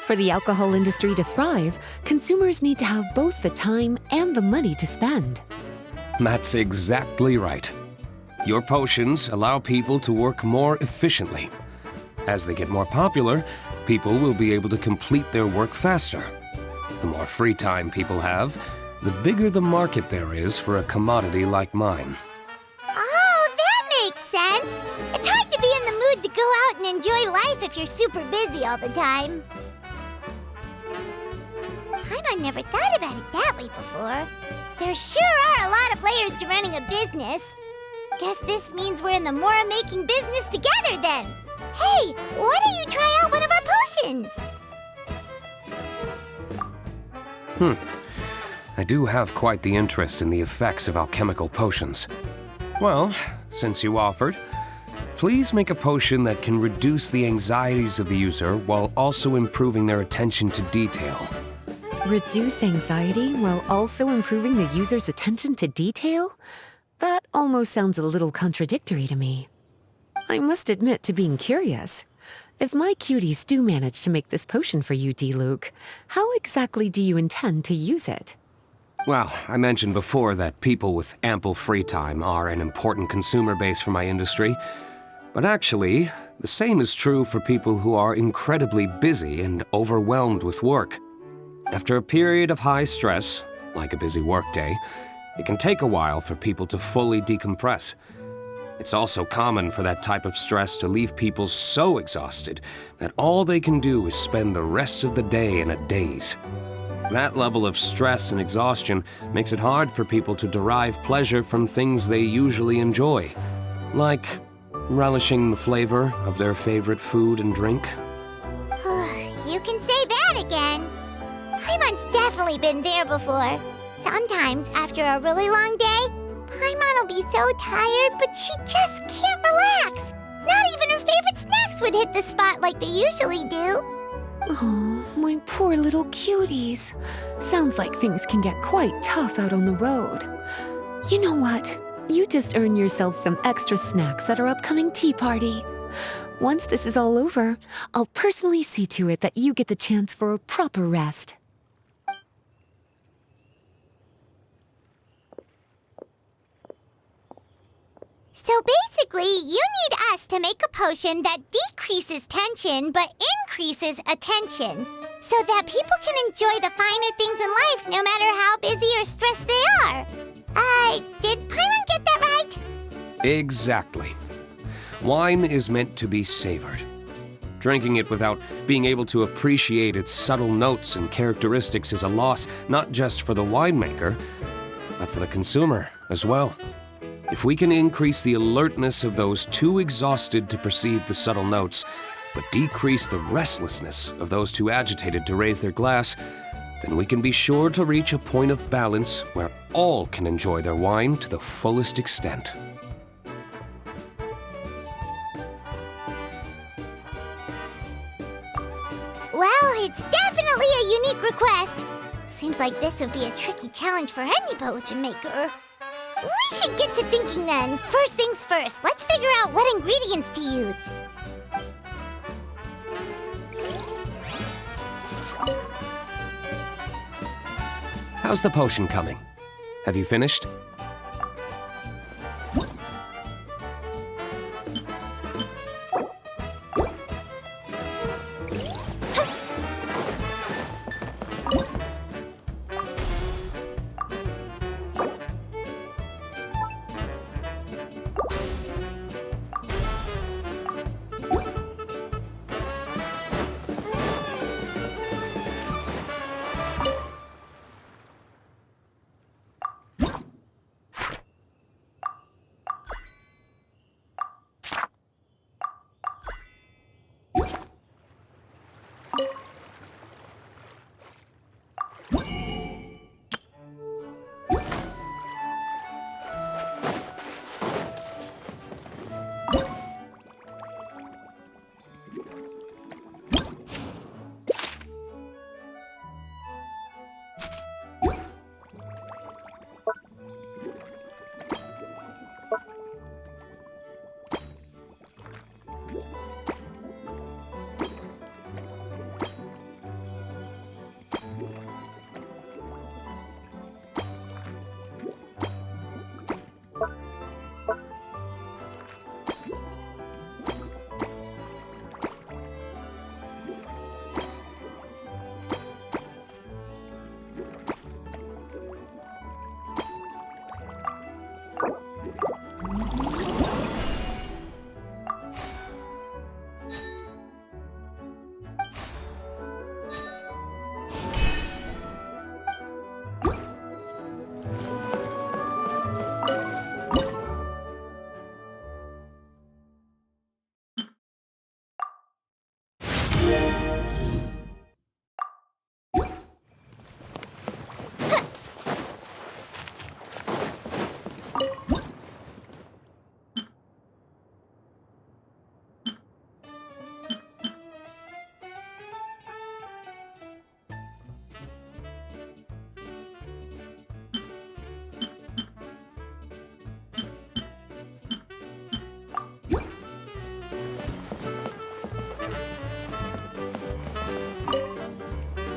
For the alcohol industry to thrive, consumers need to have both the time and the money to spend. That's exactly right. Your potions allow people to work more efficiently. As they get more popular, people will be able to complete their work faster. The more free time people have, the bigger the market there is for a commodity like mine. Oh, that makes sense! It's hard to be in the mood to go out and enjoy life if you're super busy all the time. Paimon never thought about it that way before. There sure are a lot of layers to running a business. Guess this means we're in the Mora-making business together then. Hey, why don't you try out one of our potions? I do have quite the interest in the effects of alchemical potions. Well, since you offered, please make a potion that can reduce the anxieties of the user while also improving their attention to detail. Reduce anxiety while also improving the user's attention to detail? That almost sounds a little contradictory to me. I must admit to being curious. If my cuties do manage to make this potion for you, D-Luke, how exactly do you intend to use it? Well, I mentioned before that people with ample free time are an important consumer base for my industry. But actually, the same is true for people who are incredibly busy and overwhelmed with work. After a period of high stress, like a busy workday, it can take a while for people to fully decompress. It's also common for that type of stress to leave people so exhausted that all they can do is spend the rest of the day in a daze. That level of stress and exhaustion makes it hard for people to derive pleasure from things they usually enjoy, like relishing the flavor of their favorite food and drink. You can say that again. Paimon's definitely been there before. Sometimes, after a really long day, Paimon will be so tired, but she just can't relax. Not even her favorite snacks would hit the spot like they usually do. Oh, my poor little cuties. Sounds like things can get quite tough out on the road. You know what? You just earn yourself some extra snacks at our upcoming tea party. Once this is all over, I'll personally see to it that you get the chance for a proper rest. So basically, you need us to make a potion that decreases tension but increases attention, so that people can enjoy the finer things in life no matter how busy or stressed they are. Did Paimon get that right? Exactly. Wine is meant to be savored. Drinking it without being able to appreciate its subtle notes and characteristics is a loss not just for the winemaker, but for the consumer as well. If we can increase the alertness of those too exhausted to perceive the subtle notes, but decrease the restlessness of those too agitated to raise their glass, then we can be sure to reach a point of balance where all can enjoy their wine to the fullest extent. Well, it's definitely a unique request. Seems like this would be a tricky challenge for any potion maker. We should get to thinking then. First things first, let's figure out what ingredients to use. How's the potion coming? Have you finished?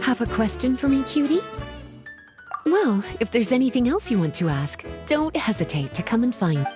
Have a question for me, cutie? Well, if there's anything else you want to ask, don't hesitate to come and find me.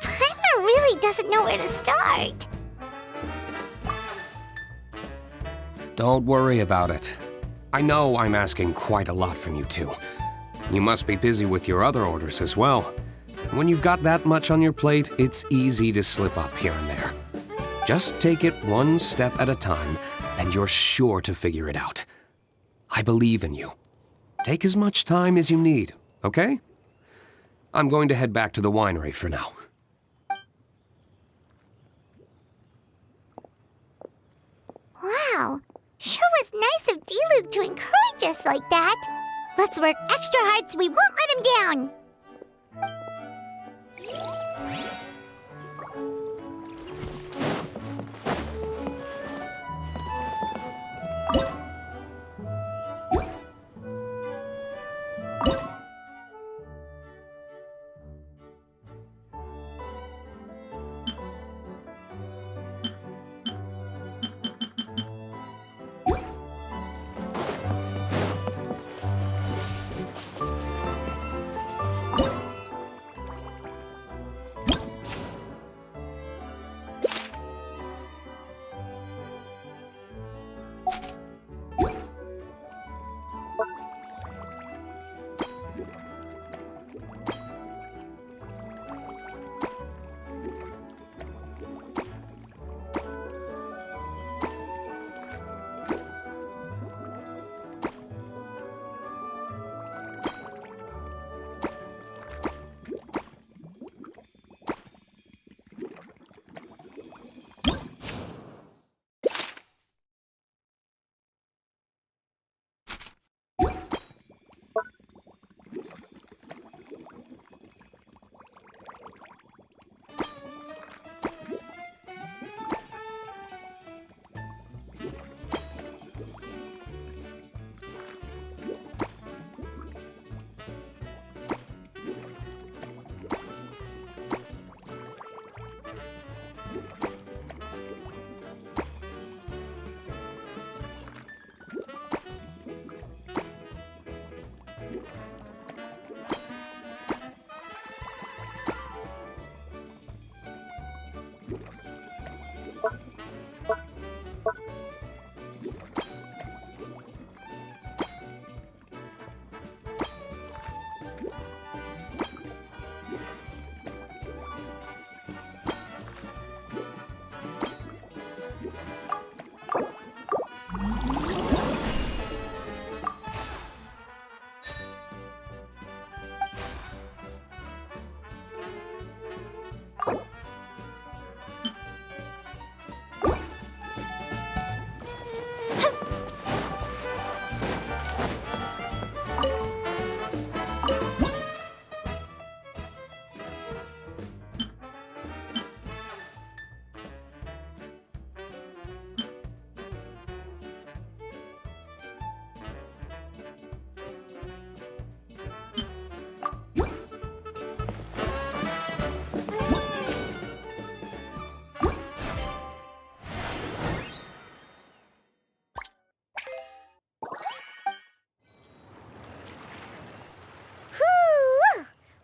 Paimon really doesn't know where to start. Don't worry about it. I know I'm asking quite a lot from you two. You must be busy with your other orders as well. When you've got that much on your plate, it's easy to slip up here and there. Just take it one step at a time, and you're sure to figure it out. I believe in you. Take as much time as you need, okay? I'm going to head back to the winery for now. Wow, sure was nice of D-Loop to encourage us like that. Let's work extra hard so we won't let him down.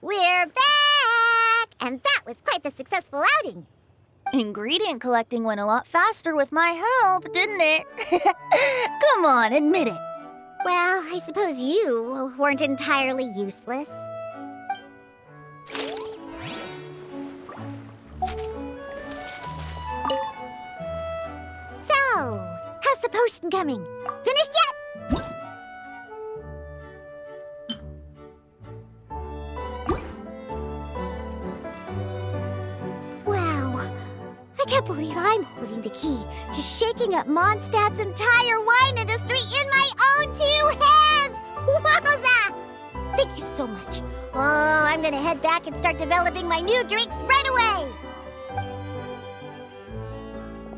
We're back! And that was quite the successful outing. Ingredient collecting went a lot faster with my help, didn't it? Come on, admit it. Well, I suppose you weren't entirely useless. So, how's the potion coming? Finished yet? I can't believe I'm holding the key to shaking up Mondstadt's entire wine industry in my own 2 hands! Wowza! Thank you so much. Oh, I'm gonna head back and start developing my new drinks right away!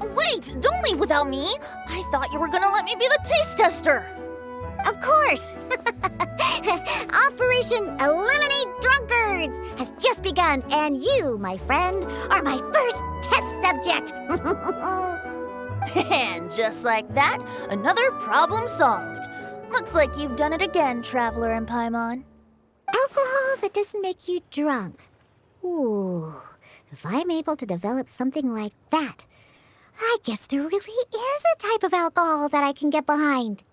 Wait, don't leave without me! I thought you were gonna let me be the taste tester! Of course! Operation Eliminate Drunkards has just begun, and you, my friend, are my first test subject! And just like that, another problem solved. Looks like you've done it again, Traveler and Paimon. Alcohol that doesn't make you drunk. Ooh, if I'm able to develop something like that, I guess there really is a type of alcohol that I can get behind.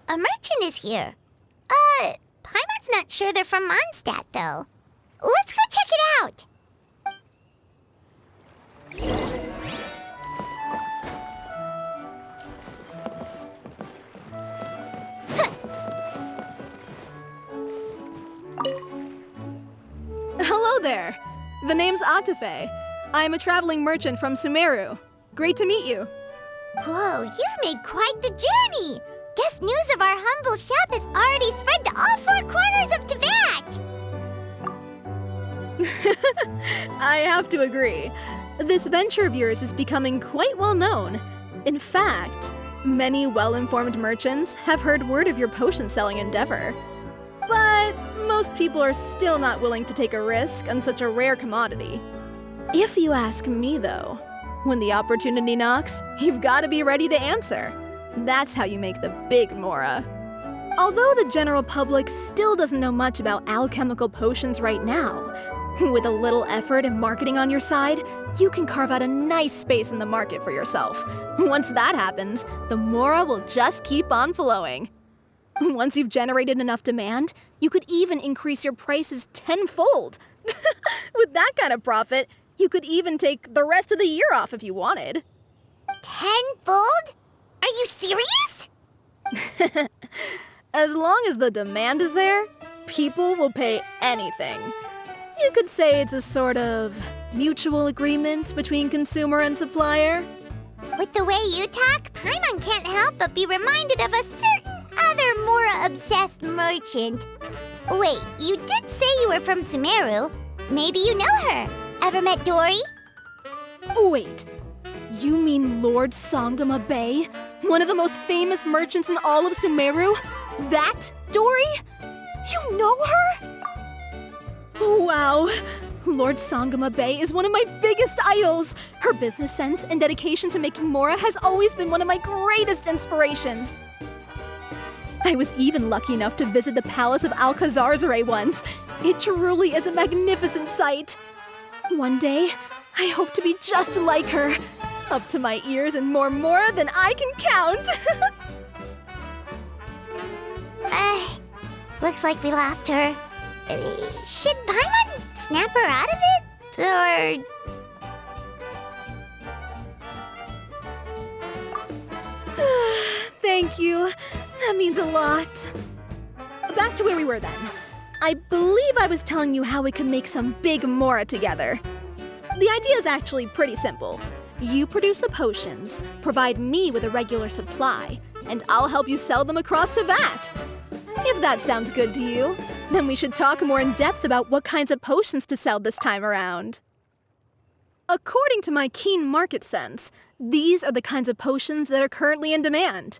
a merchant is here. Paimon's not sure they're from Mondstadt, though. Let's go check it out! Hello there. The name's Atafe. I'm a traveling merchant from Sumeru. Great to meet you. Whoa, you've made quite the journey! Guess news of our humble shop has already spread to all 4 corners of Teyvat! I have to agree. This venture of yours is becoming quite well known. In fact, many well-informed merchants have heard word of your potion-selling endeavor. But most people are still not willing to take a risk on such a rare commodity. If you ask me, though, when the opportunity knocks, you've got to be ready to answer. That's how you make the big Mora. Although the general public still doesn't know much about alchemical potions right now, with a little effort and marketing on your side, you can carve out a nice space in the market for yourself. Once that happens, the Mora will just keep on flowing. Once you've generated enough demand, you could even increase your prices tenfold. With that kind of profit, you could even take the rest of the year off if you wanted. Tenfold? Are you serious? As long as the demand is there, people will pay anything. You could say it's a sort of mutual agreement between consumer and supplier. With the way you talk, Paimon can't help but be reminded of a certain other Mora-obsessed merchant. Wait, you did say you were from Sumeru. Maybe you know her. Ever met Dory? Wait, you mean Lord Sangama Bay? One of the most famous merchants in all of Sumeru? That Dory? You know her? Wow! Lord Sangama Bay is one of my biggest idols! Her business sense and dedication to making Mora has always been one of my greatest inspirations. I was even lucky enough to visit the Palace of Alcazarzare once. It truly is a magnificent sight. One day, I hope to be just like her. Up to my ears and more Mora than I can count! Looks like we lost her. Should Paimon snap her out of it? Or... Thank you. That means a lot. Back to where we were then. I believe I was telling you how we could make some big Mora together. The idea is actually pretty simple. You produce the potions, provide me with a regular supply, and I'll help you sell them across Teyvat. If that sounds good to you, then we should talk more in depth about what kinds of potions to sell this time around. According to my keen market sense, these are the kinds of potions that are currently in demand.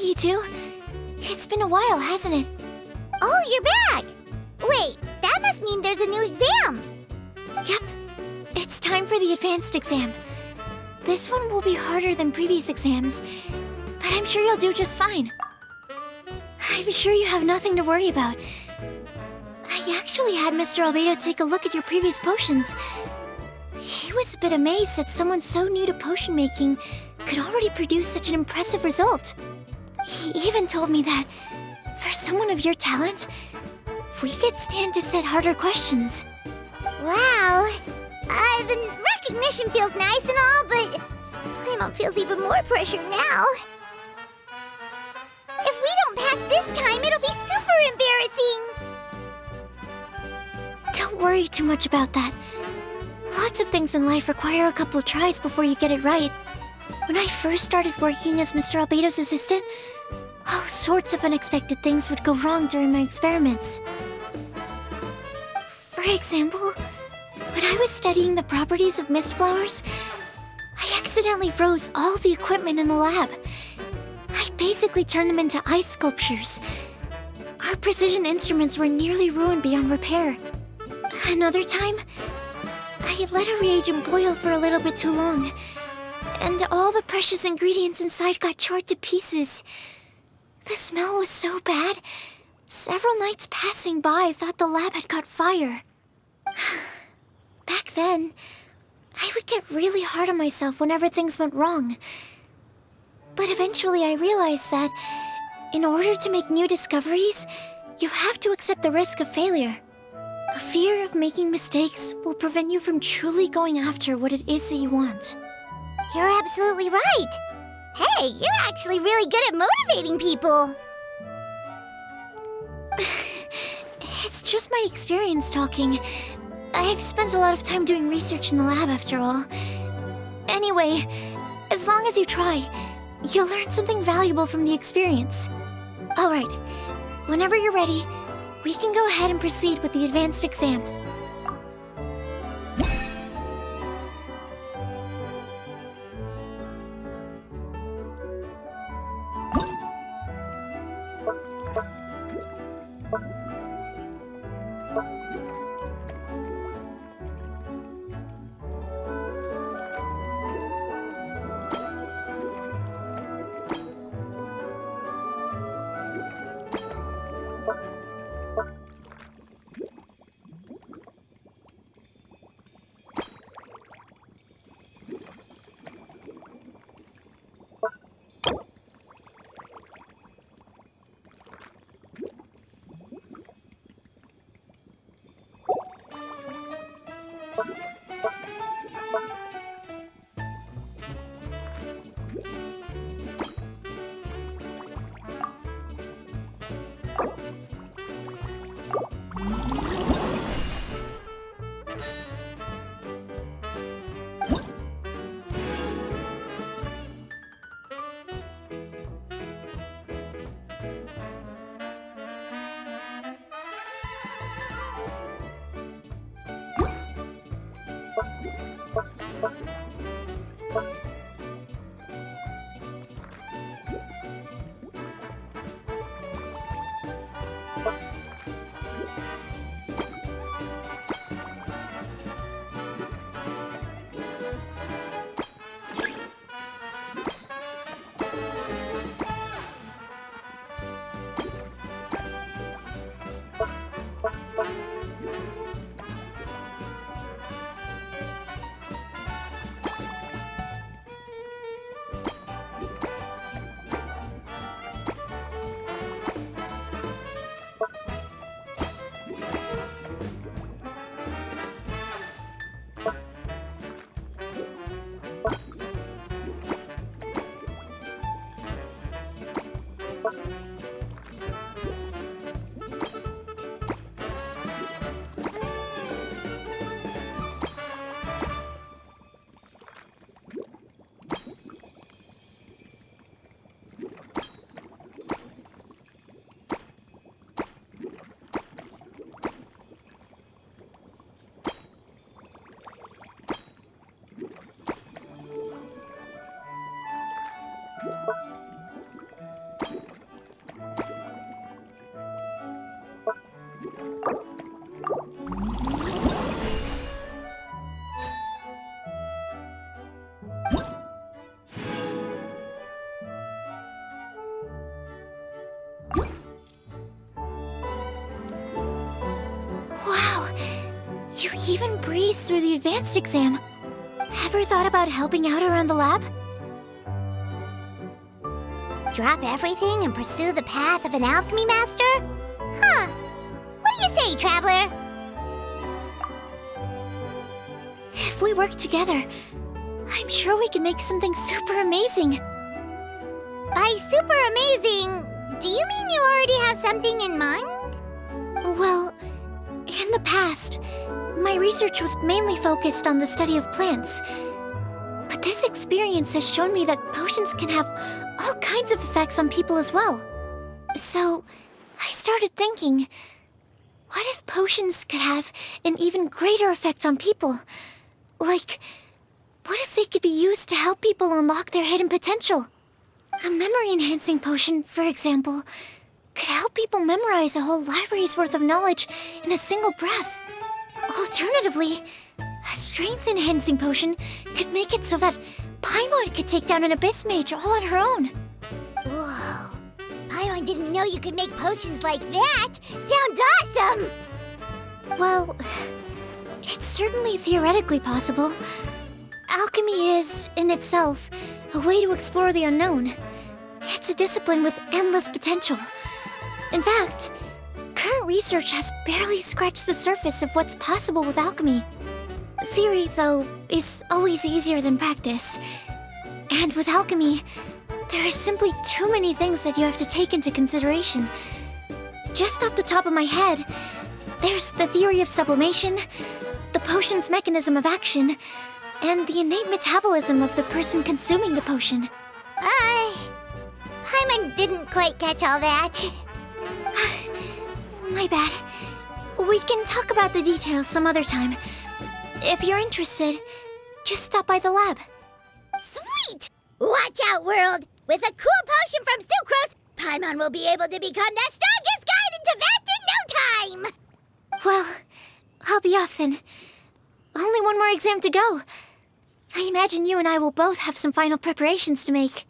you two. It's been a while, hasn't it? Oh, you're back! Wait, that must mean there's a new exam! Yep. It's time for the advanced exam. This one will be harder than previous exams, but I'm sure you'll do just fine. I'm sure you have nothing to worry about. I actually had Mr. Albedo take a look at your previous potions. He was a bit amazed that someone so new to potion making could already produce such an impressive result. He even told me that, for someone of your talent, we could stand to set harder questions. Wow. The recognition feels nice and all, but Paimon feels even more pressure now. If we don't pass this time, it'll be super embarrassing. Don't worry too much about that. Lots of things in life require a couple tries before you get it right. When I first started working as Mr. Albedo's assistant, all sorts of unexpected things would go wrong during my experiments. For example, when I was studying the properties of mist flowers, I accidentally froze all the equipment in the lab. I basically turned them into ice sculptures. Our precision instruments were nearly ruined beyond repair. Another time, I had let a reagent boil for a little bit too long, and all the precious ingredients inside got charred to pieces. The smell was so bad, several nights passing by thought the lab had caught fire. Back then, I would get really hard on myself whenever things went wrong. But eventually I realized that, in order to make new discoveries, you have to accept the risk of failure. A fear of making mistakes will prevent you from truly going after what it is that you want. You're absolutely right! Hey, you're actually really good at motivating people! It's just my experience talking. I've spent a lot of time doing research in the lab after all. Anyway, as long as you try, you'll learn something valuable from the experience. Alright, whenever you're ready, we can go ahead and proceed with the advanced exam. Wow, you even breezed through the advanced exam. Ever thought about helping out around the lab? Drop everything and pursue the path of an alchemy master? Huh. What do you say, traveler? If we work together, I'm sure we can make something super amazing. By super amazing, do you mean you already have something in mind? Well, in the past, my research was mainly focused on the study of plants. But this experience has shown me that potions can have all kinds of effects on people as well. So, I started thinking, what if potions could have an even greater effect on people? Like, what if they could be used to help people unlock their hidden potential? A memory-enhancing potion, for example, could help people memorize a whole library's worth of knowledge in a single breath. Alternatively, a strength-enhancing potion could make it so that Paimon could take down an Abyss Mage all on her own. Whoa. Paimon didn't know you could make potions like that! Sounds awesome! Well, it's certainly theoretically possible. Alchemy is, in itself, a way to explore the unknown. It's a discipline with endless potential. In fact, current research has barely scratched the surface of what's possible with alchemy. Theory, though, is always easier than practice. And with alchemy, there are simply too many things that you have to take into consideration. Just off the top of my head, there's the theory of sublimation, the potion's mechanism of action, and the innate metabolism of the person consuming the potion. Paimon didn't quite catch all that. My bad. We can talk about the details some other time. If you're interested, just stop by the lab. Sweet! Watch out, world! With a cool potion from Sucrose, Paimon will be able to become the strongest guide into Vact in no time! Well, I'll be off then. Only one more exam to go. I imagine you and I will both have some final preparations to make.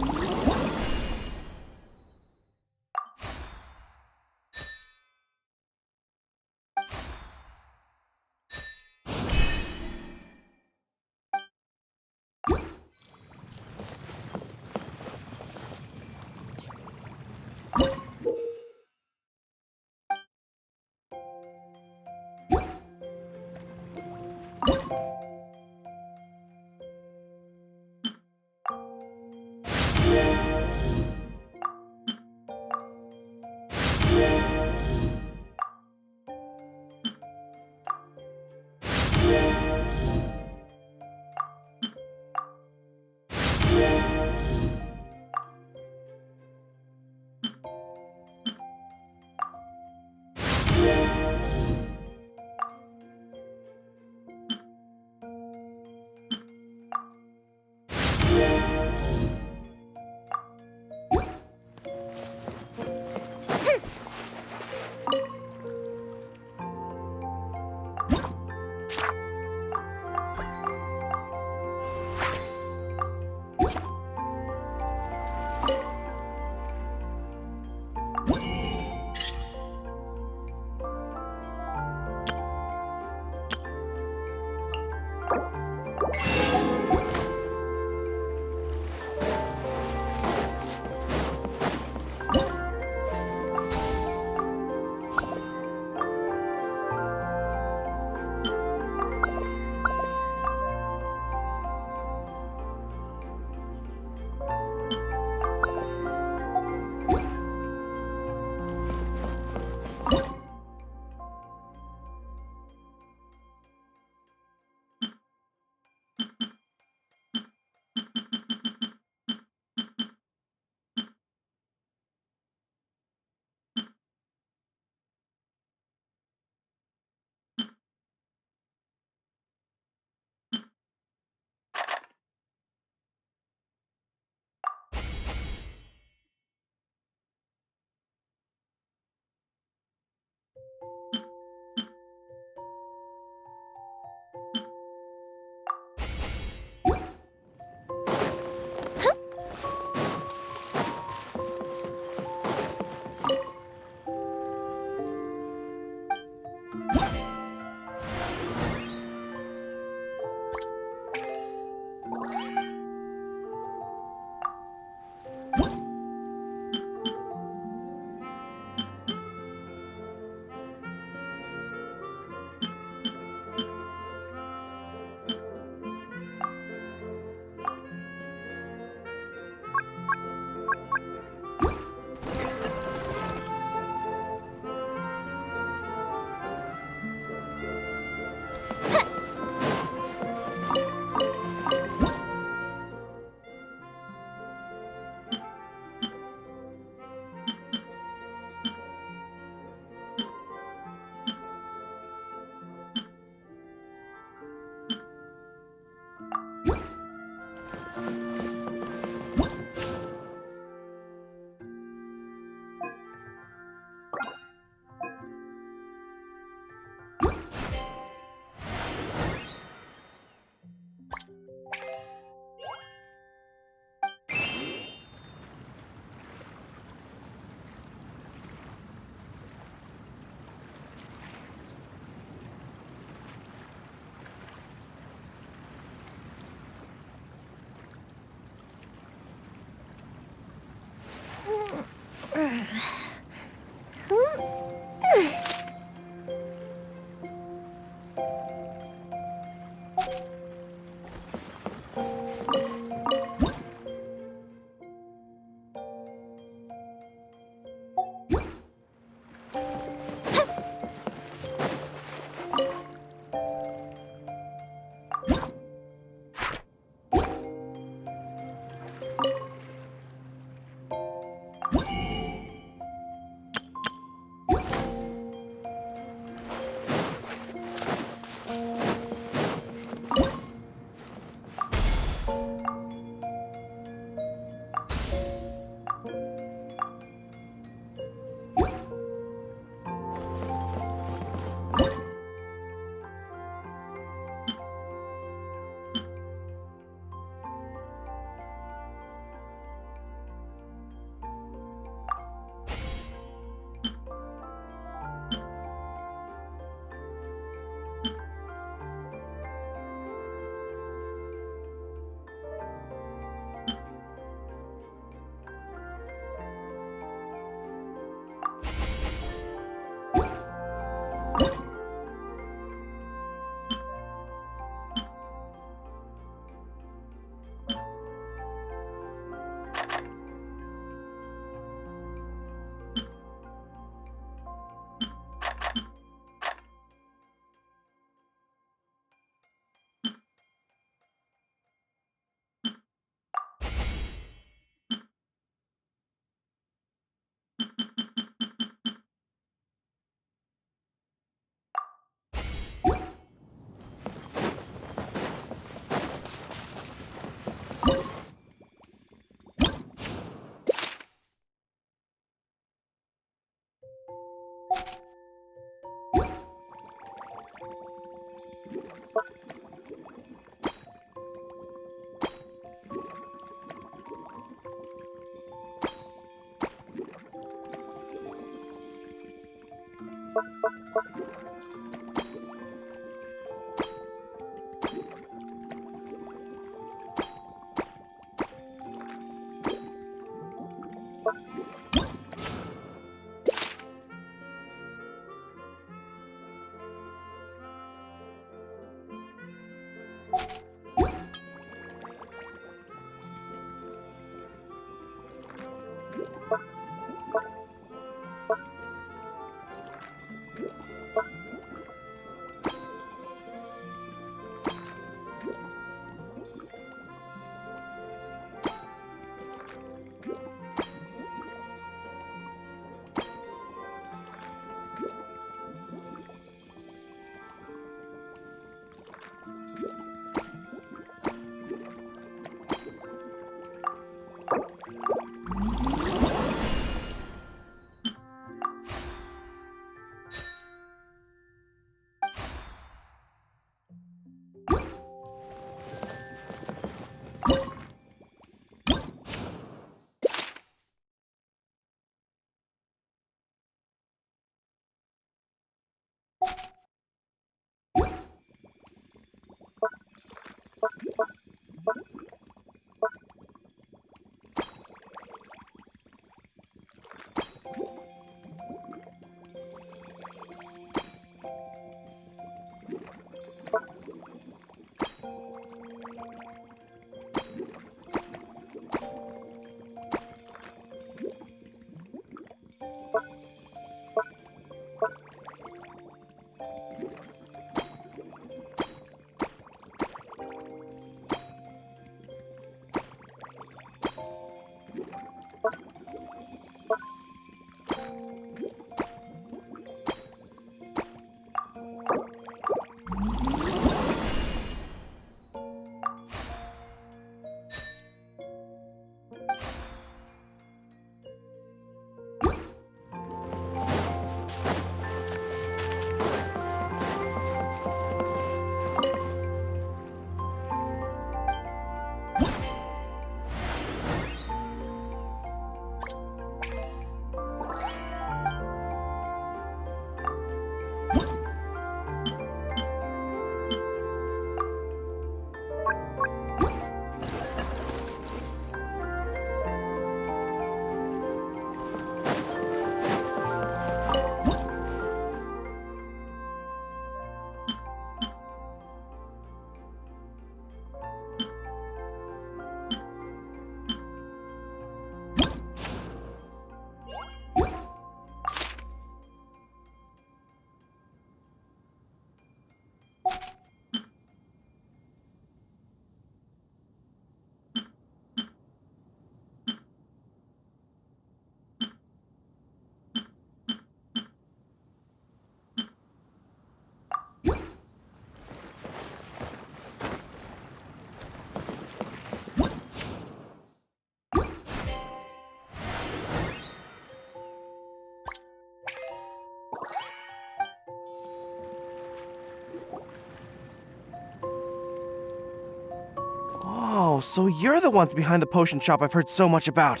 Oh, so you're the ones behind the potion shop I've heard so much about.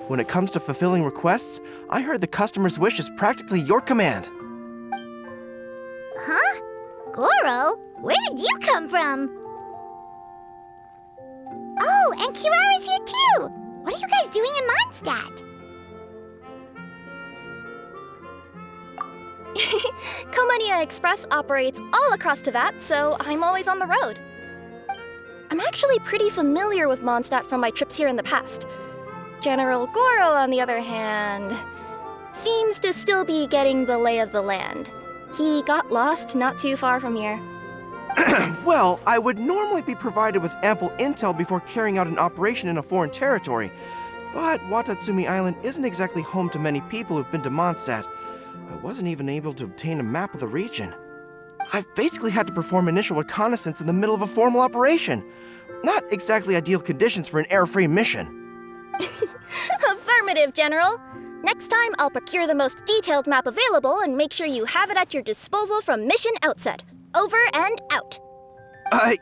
When it comes to fulfilling requests, I heard the customer's wish is practically your command. Huh? Goro? Where did you come from? Oh, and Kirara's here too! What are you guys doing in Mondstadt? Komania Express operates all across Teyvat, so I'm always on the road. I'm actually pretty familiar with Mondstadt from my trips here in the past. General Goro, on the other hand, seems to still be getting the lay of the land. He got lost not too far from here. Well, I would normally be provided with ample intel before carrying out an operation in a foreign territory. But Watatsumi Island isn't exactly home to many people who've been to Mondstadt. I wasn't even able to obtain a map of the region. I've basically had to perform initial reconnaissance in the middle of a formal operation. Not exactly ideal conditions for an error-free mission. Affirmative, General. Next time, I'll procure the most detailed map available and make sure you have it at your disposal from mission outset. Over and out.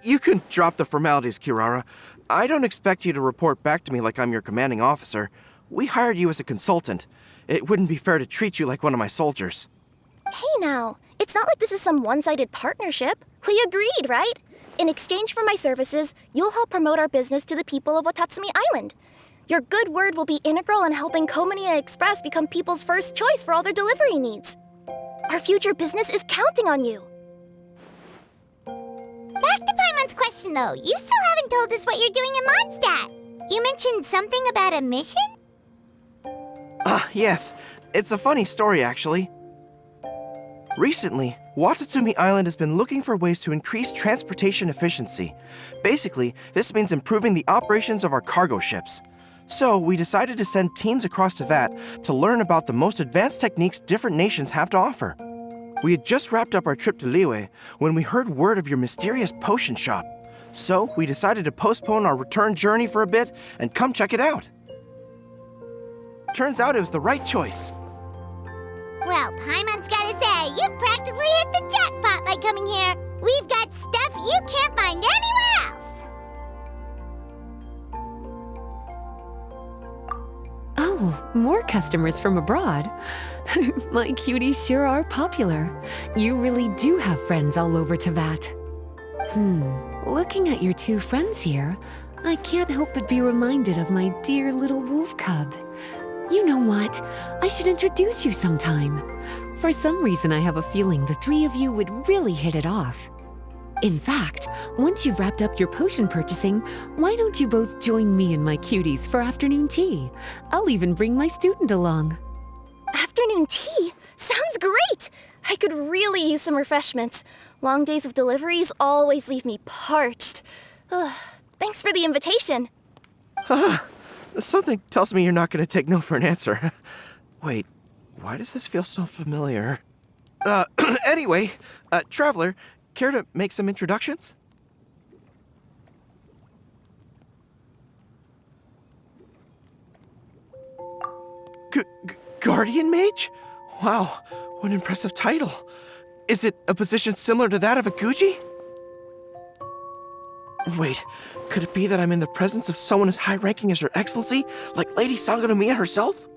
You can drop the formalities, Kirara. I don't expect you to report back to me like I'm your commanding officer. We hired you as a consultant. It wouldn't be fair to treat you like one of my soldiers. Hey now, it's not like this is some one-sided partnership. We agreed, right? In exchange for my services, you'll help promote our business to the people of Watatsumi Island. Your good word will be integral in helping Komania Express become people's first choice for all their delivery needs. Our future business is counting on you. Back to Paimon's question though, you still haven't told us what you're doing in Mondstadt. You mentioned something about a mission? Yes. It's a funny story, actually. Recently, Watatsumi Island has been looking for ways to increase transportation efficiency. Basically, this means improving the operations of our cargo ships. So, we decided to send teams across Teyvat to learn about the most advanced techniques different nations have to offer. We had just wrapped up our trip to Liyue when we heard word of your mysterious potion shop. So, we decided to postpone our return journey for a bit and come check it out. Turns out it was the right choice. Well, Paimon's gotta say, you've practically hit the jackpot by coming here. We've got stuff you can't find anywhere else. Oh, more customers from abroad. My cuties sure are popular. You really do have friends all over Teyvat. Looking at your two friends here, I can't help but be reminded of my dear little wolf cub. You know what? I should introduce you sometime. For some reason, I have a feeling the three of you would really hit it off. In fact, once you've wrapped up your potion purchasing, why don't you both join me and my cuties for afternoon tea? I'll even bring my student along. Afternoon tea? Sounds great! I could really use some refreshments. Long days of deliveries always leave me parched. Thanks for the invitation. Something tells me you're not going to take no for an answer. Wait, why does this feel so familiar? Anyway, Traveler, care to make some introductions? Guardian Mage? Wow, what an impressive title. Is it a position similar to that of a Guji? Wait, could it be that I'm in the presence of someone as high-ranking as Her Excellency, like Lady Sangonomiya herself?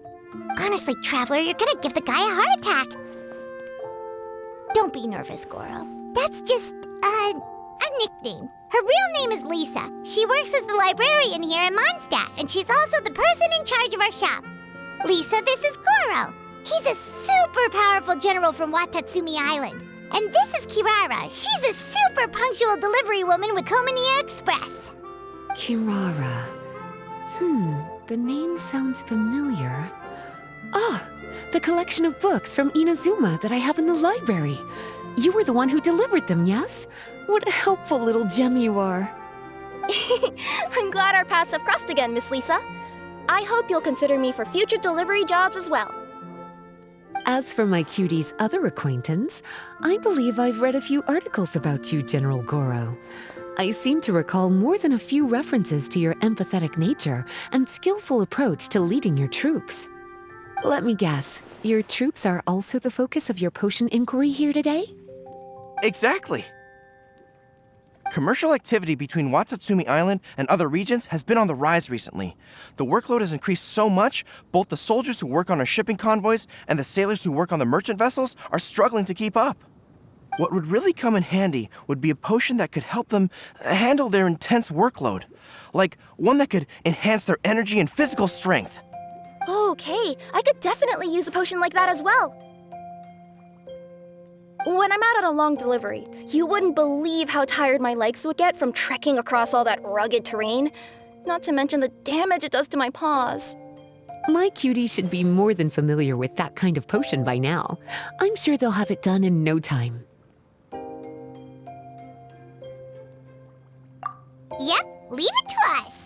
Honestly, Traveler, you're gonna give the guy a heart attack. Don't be nervous, Goro. That's just, a nickname. Her real name is Lisa. She works as the librarian here in Mondstadt, and she's also the person in charge of our shop. Lisa, this is Goro. He's a super powerful general from Watatsumi Island. And this is Kirara. She's a super punctual delivery woman with Komania Express. Kirara. The name sounds familiar. Ah, the collection of books from Inazuma that I have in the library. You were the one who delivered them, yes? What a helpful little gem you are. I'm glad our paths have crossed again, Miss Lisa. I hope you'll consider me for future delivery jobs as well. As for my cutie's other acquaintance, I believe I've read a few articles about you, General Goro. I seem to recall more than a few references to your empathetic nature and skillful approach to leading your troops. Let me guess, your troops are also the focus of your potion inquiry here today? Exactly. Commercial activity between Watatsumi Island and other regions has been on the rise recently. The workload has increased so much, both the soldiers who work on our shipping convoys and the sailors who work on the merchant vessels are struggling to keep up. What would really come in handy would be a potion that could help them handle their intense workload. Like one that could enhance their energy and physical strength. Okay, I could definitely use a potion like that as well. When I'm out on a long delivery, you wouldn't believe how tired my legs would get from trekking across all that rugged terrain. Not to mention the damage it does to my paws. My cuties should be more than familiar with that kind of potion by now. I'm sure they'll have it done in no time. Yep, leave it to us.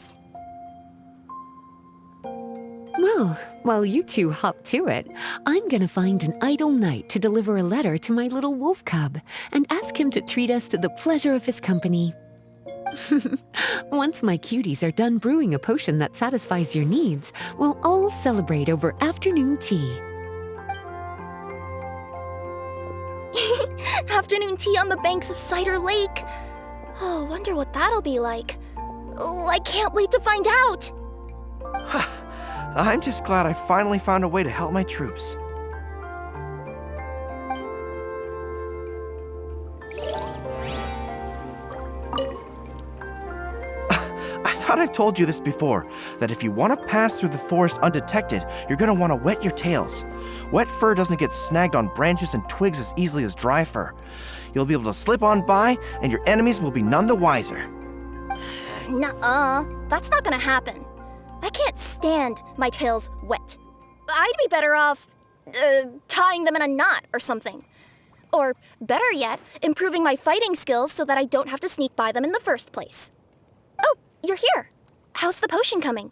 Well, while you two hop to it, I'm gonna find an idle knight to deliver a letter to my little wolf cub and ask him to treat us to the pleasure of his company. Once my cuties are done brewing a potion that satisfies your needs, we'll all celebrate over afternoon tea. Afternoon tea on the banks of Cider Lake. Oh, wonder what that'll be like. Oh, I can't wait to find out. I'm just glad I finally found a way to help my troops. I thought I've told you this before, that if you want to pass through the forest undetected, you're going to want to wet your tails. Wet fur doesn't get snagged on branches and twigs as easily as dry fur. You'll be able to slip on by, and your enemies will be none the wiser. Nuh-uh, that's not gonna happen. I can't stand my tails wet. I'd be better off tying them in a knot or something. Or better yet, improving my fighting skills so that I don't have to sneak by them in the first place. Oh, you're here. How's the potion coming?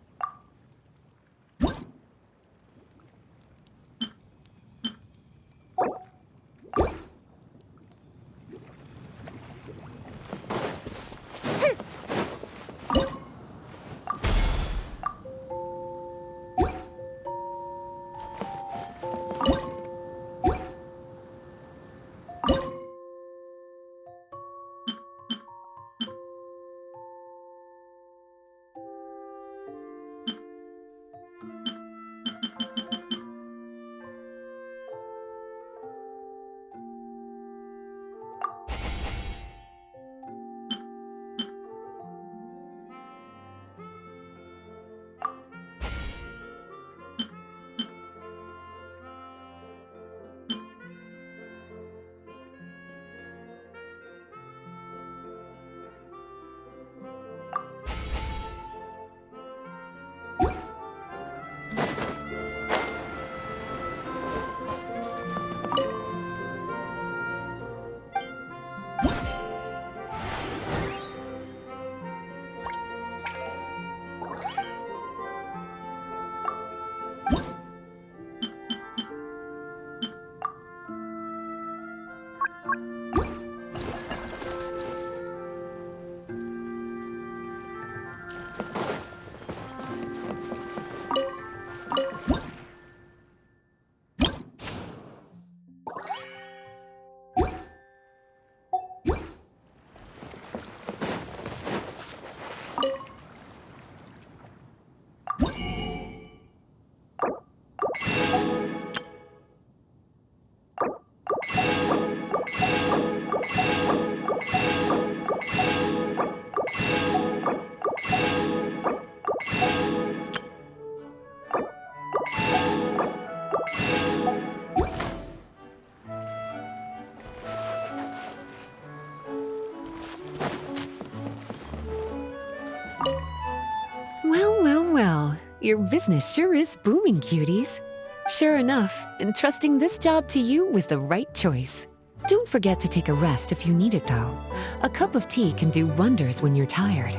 Well, your business sure is booming, cuties. Sure enough, entrusting this job to you was the right choice. Don't forget to take a rest if you need it, though. A cup of tea can do wonders when you're tired.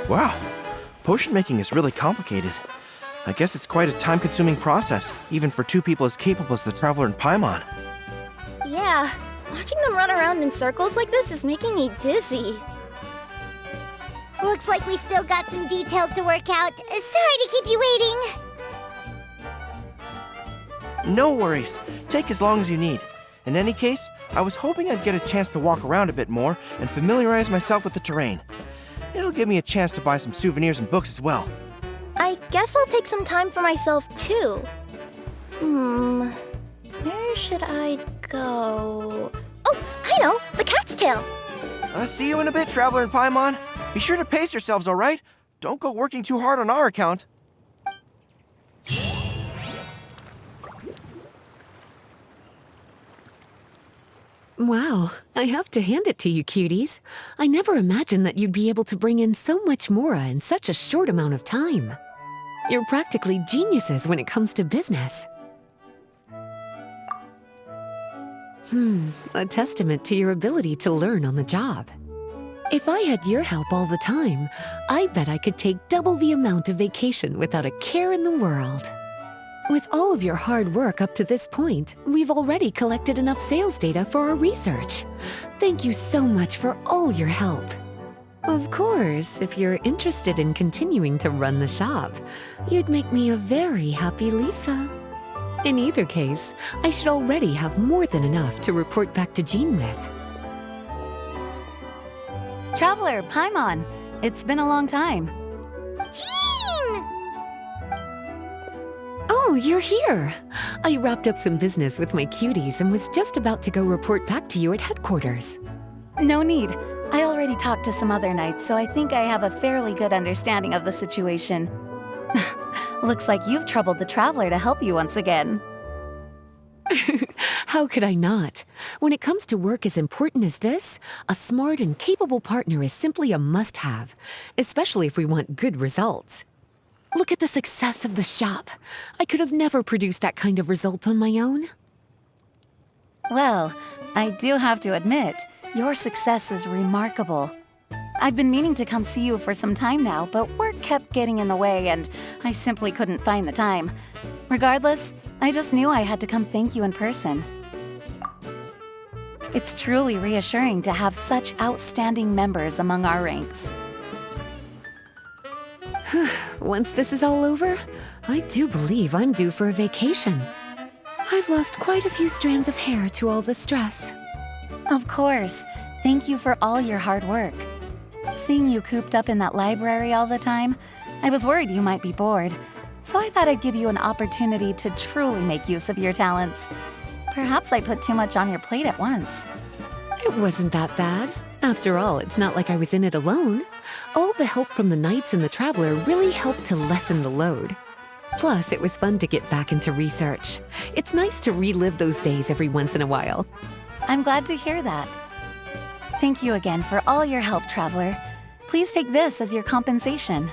Wow, potion making is really complicated. I guess it's quite a time-consuming process, even for two people as capable as the Traveler and Paimon. Yeah, watching them run around in circles like this is making me dizzy. Looks like we still got some details to work out. Sorry to keep you waiting. No worries. Take as long as you need. In any case, I was hoping I'd get a chance to walk around a bit more and familiarize myself with the terrain. It'll give me a chance to buy some souvenirs and books as well. I guess I'll take some time for myself, too. Where should I go? Oh, I know! The cat's tail! See you in a bit, Traveler and Paimon. Be sure to pace yourselves, alright? Don't go working too hard on our account. Wow, I have to hand it to you, cuties. I never imagined that you'd be able to bring in so much mora in such a short amount of time. You're practically geniuses when it comes to business. A testament to your ability to learn on the job. If I had your help all the time, I bet I could take double the amount of vacation without a care in the world. With all of your hard work up to this point, we've already collected enough sales data for our research. Thank you so much for all your help. Of course, if you're interested in continuing to run the shop, you'd make me a very happy Lisa. In either case, I should already have more than enough to report back to Jean with. Traveler, Paimon, it's been a long time. Jean! Oh, you're here. I wrapped up some business with my cuties and was just about to go report back to you at headquarters. No need. I already talked to some other knights, so I think I have a fairly good understanding of the situation. Looks like you've troubled the Traveler to help you once again. How could I not? When it comes to work as important as this, a smart and capable partner is simply a must-have, especially if we want good results. Look at the success of the shop. I could have never produced that kind of result on my own. Well, I do have to admit, your success is remarkable. I've been meaning to come see you for some time now, but work kept getting in the way and I simply couldn't find the time. Regardless, I just knew I had to come thank you in person. It's truly reassuring to have such outstanding members among our ranks. Once this is all over, I do believe I'm due for a vacation. I've lost quite a few strands of hair to all the stress. Of course. Thank you for all your hard work. Seeing you cooped up in that library all the time, I was worried you might be bored. So I thought I'd give you an opportunity to truly make use of your talents. Perhaps I put too much on your plate at once. It wasn't that bad. After all, it's not like I was in it alone. All the help from the Knights and the Traveler really helped to lessen the load. Plus, it was fun to get back into research. It's nice to relive those days every once in a while. I'm glad to hear that. Thank you again for all your help, Traveler. Please take this as your compensation.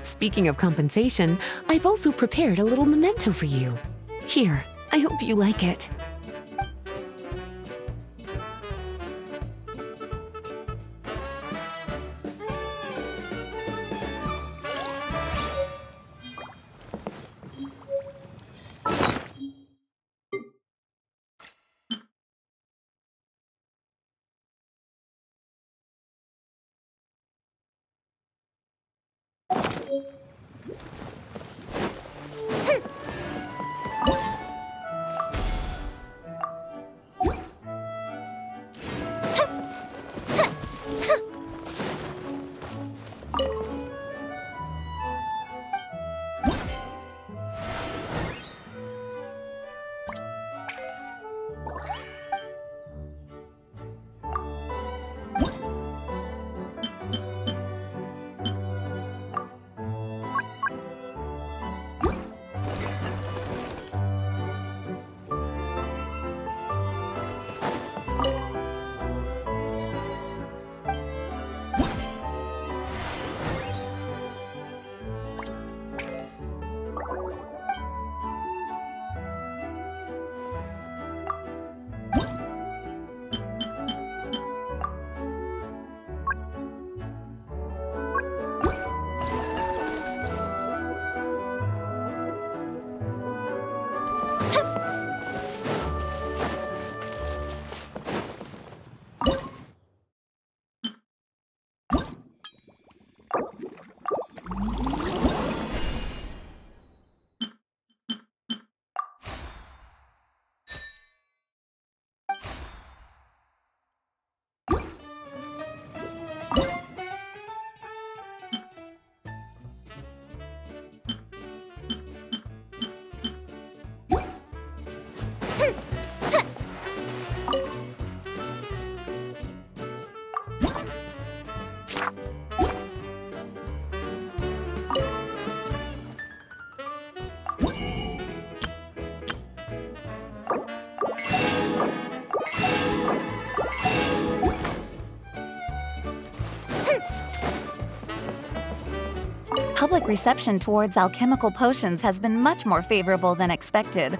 Speaking of compensation, I've also prepared a little memento for you. Here, I hope you like it. public reception towards alchemical potions has been much more favorable than expected.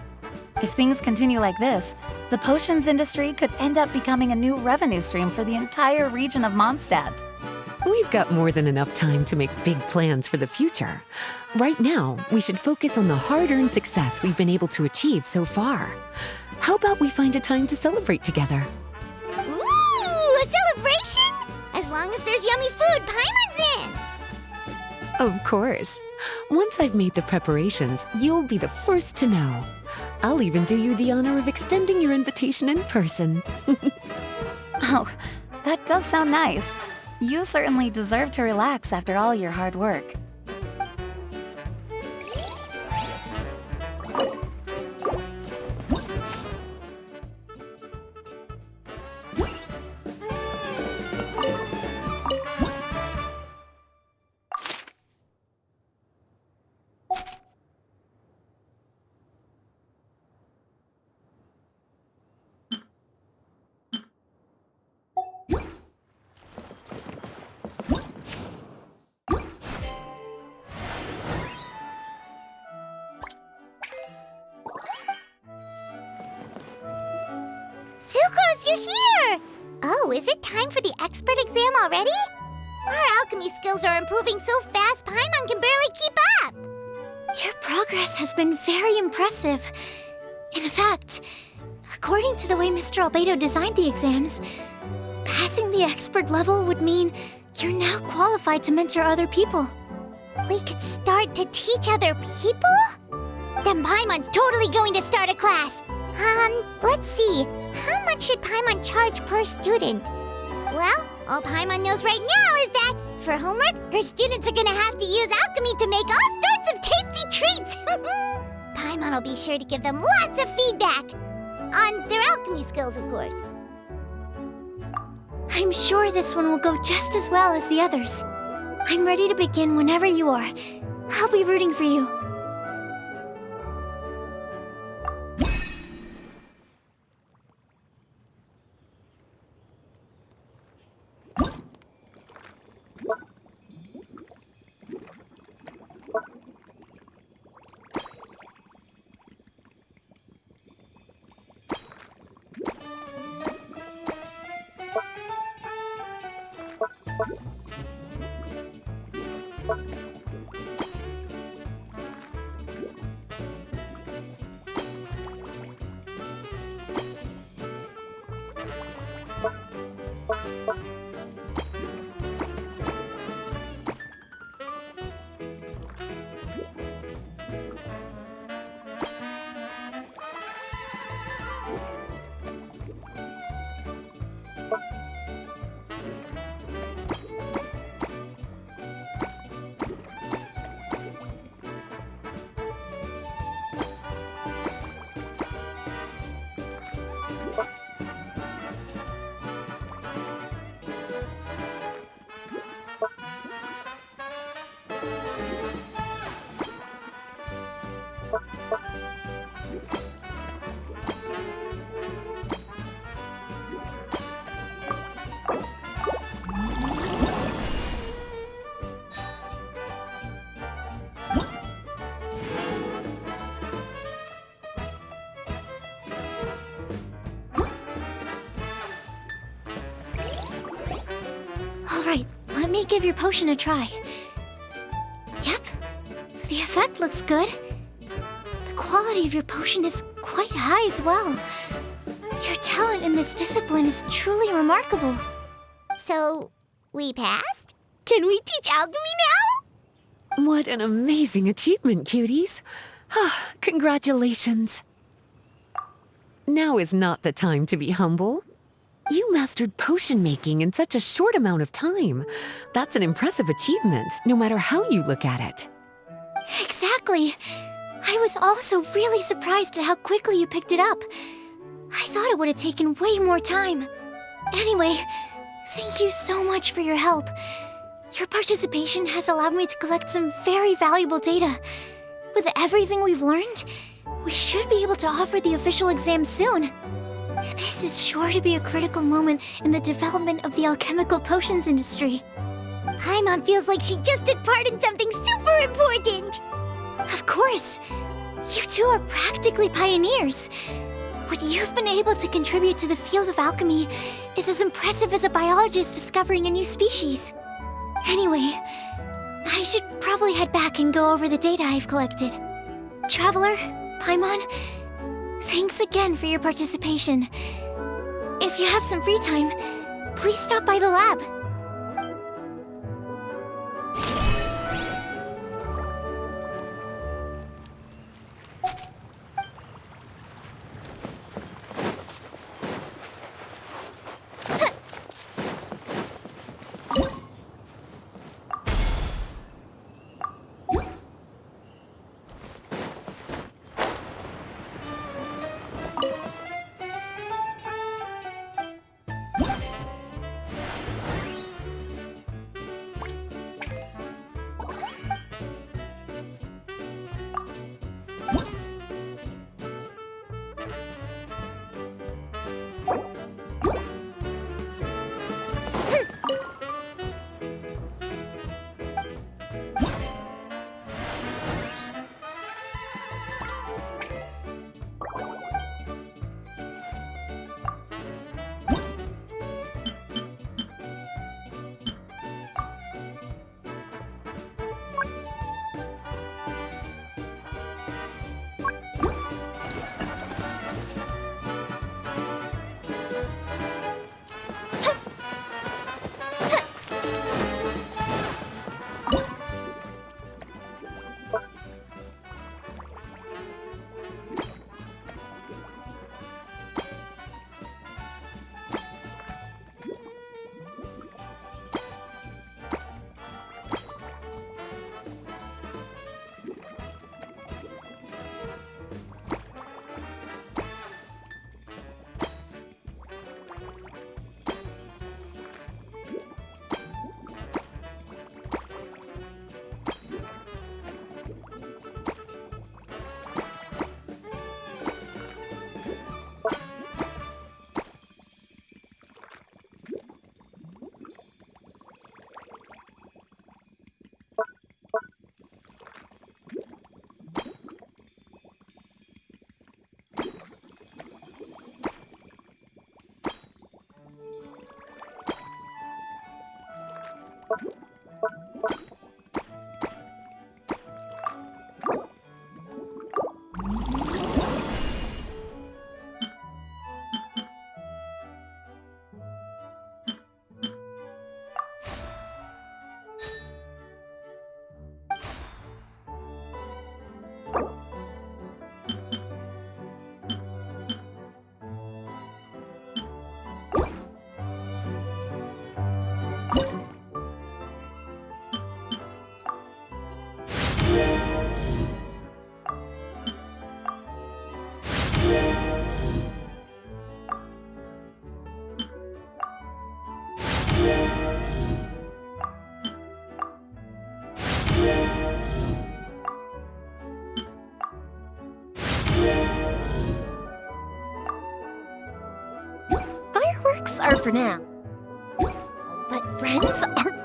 If things continue like this, the potions industry could end up becoming a new revenue stream for the entire region of Mondstadt. We've got more than enough time to make big plans for the future. Right now, we should focus on the hard-earned success we've been able to achieve so far. How about we find a time to celebrate together? Ooh, a celebration? As long as there's yummy food, Paimon's in! Of course. Once I've made the preparations, you'll be the first to know. I'll even do you the honor of extending your invitation in person. Oh, that does sound nice. You certainly deserve to relax after all your hard work. Sucrose, you're here! Oh, is it time for the expert exam already? Our alchemy skills are improving so fast, Paimon can barely keep up! Your progress has been very impressive. In fact, according to the way Mr. Albedo designed the exams, passing the expert level would mean you're now qualified to mentor other people. We could start to teach other people? Then Paimon's totally going to start a class. Let's see. How much should Paimon charge per student? Well, all Paimon knows right now is that, for homework, her students are gonna have to use alchemy to make all sorts of tasty treats! Paimon will be sure to give them lots of feedback. On their alchemy skills, of course. I'm sure this one will go just as well as the others. I'm ready to begin whenever you are. I'll be rooting for you. Alright, let me give your potion a try. Yep, the effect looks good. The quality of your potion is quite high as well. Your talent in this discipline is truly remarkable. So, we passed? Can we teach alchemy now? What an amazing achievement, cuties. Congratulations. Now is not the time to be humble. You mastered potion making in such a short amount of time. That's an impressive achievement, no matter how you look at it. Exactly. I was also really surprised at how quickly you picked it up. I thought it would have taken way more time. Anyway, thank you so much for your help. Your participation has allowed me to collect some very valuable data. With everything we've learned, we should be able to offer the official exam soon. This is sure to be a critical moment in the development of the alchemical potions industry. Paimon feels like she just took part in something super important. Of course. You two are practically pioneers. What you've been able to contribute to the field of alchemy is as impressive as a biologist discovering a new species. Anyway, I should probably head back and go over the data I've collected. Traveler, Paimon, thanks again for your participation. If you have some free time, please stop by the lab. Fireworks are for now. But friends are...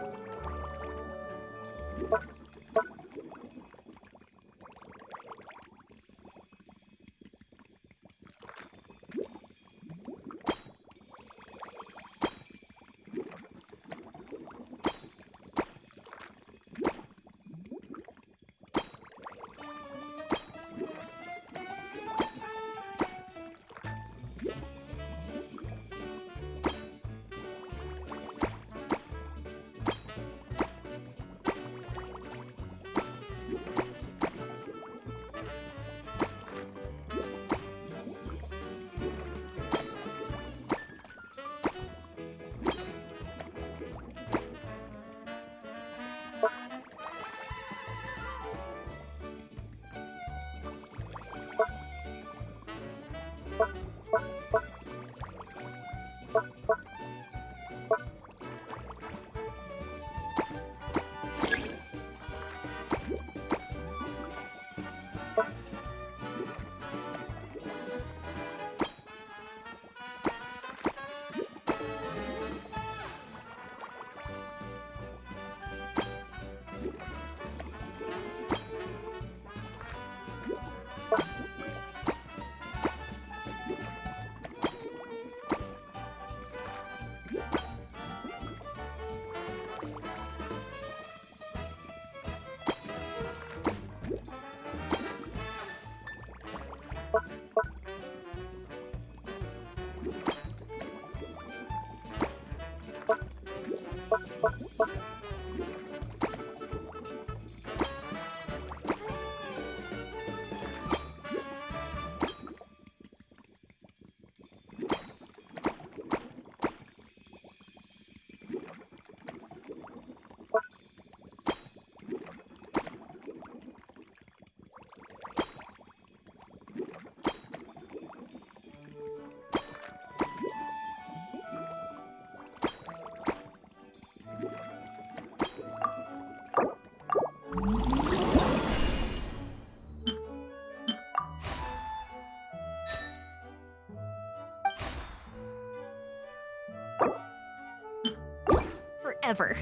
ever.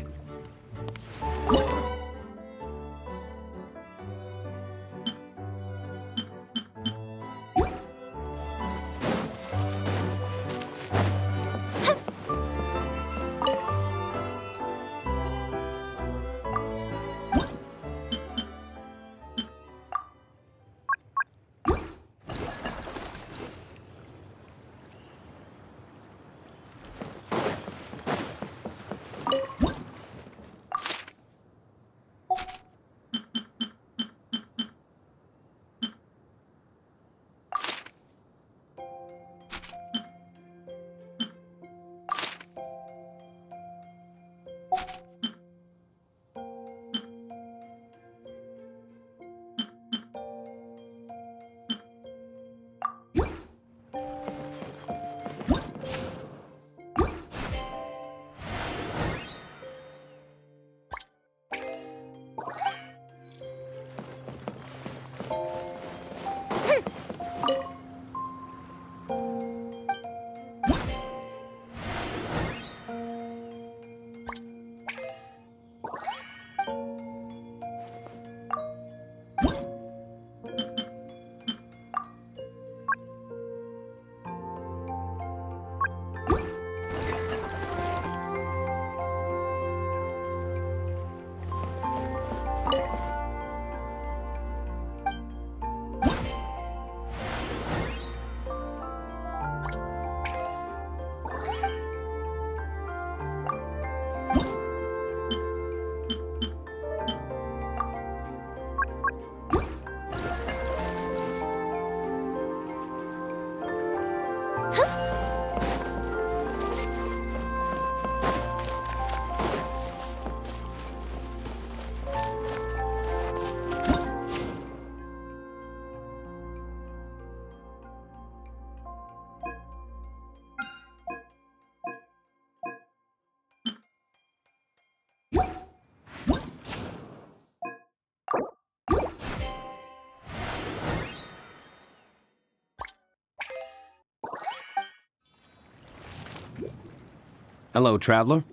Hello, traveler.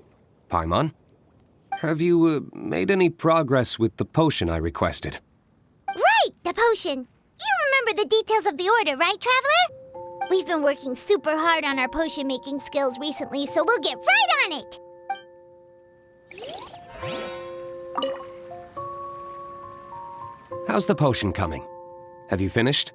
Paimon. Have you made any progress with the potion I requested? Right, the potion. You remember the details of the order, right, Traveler? We've been working super hard on our potion-making skills recently, so we'll get right on it! How's the potion coming? Have you finished?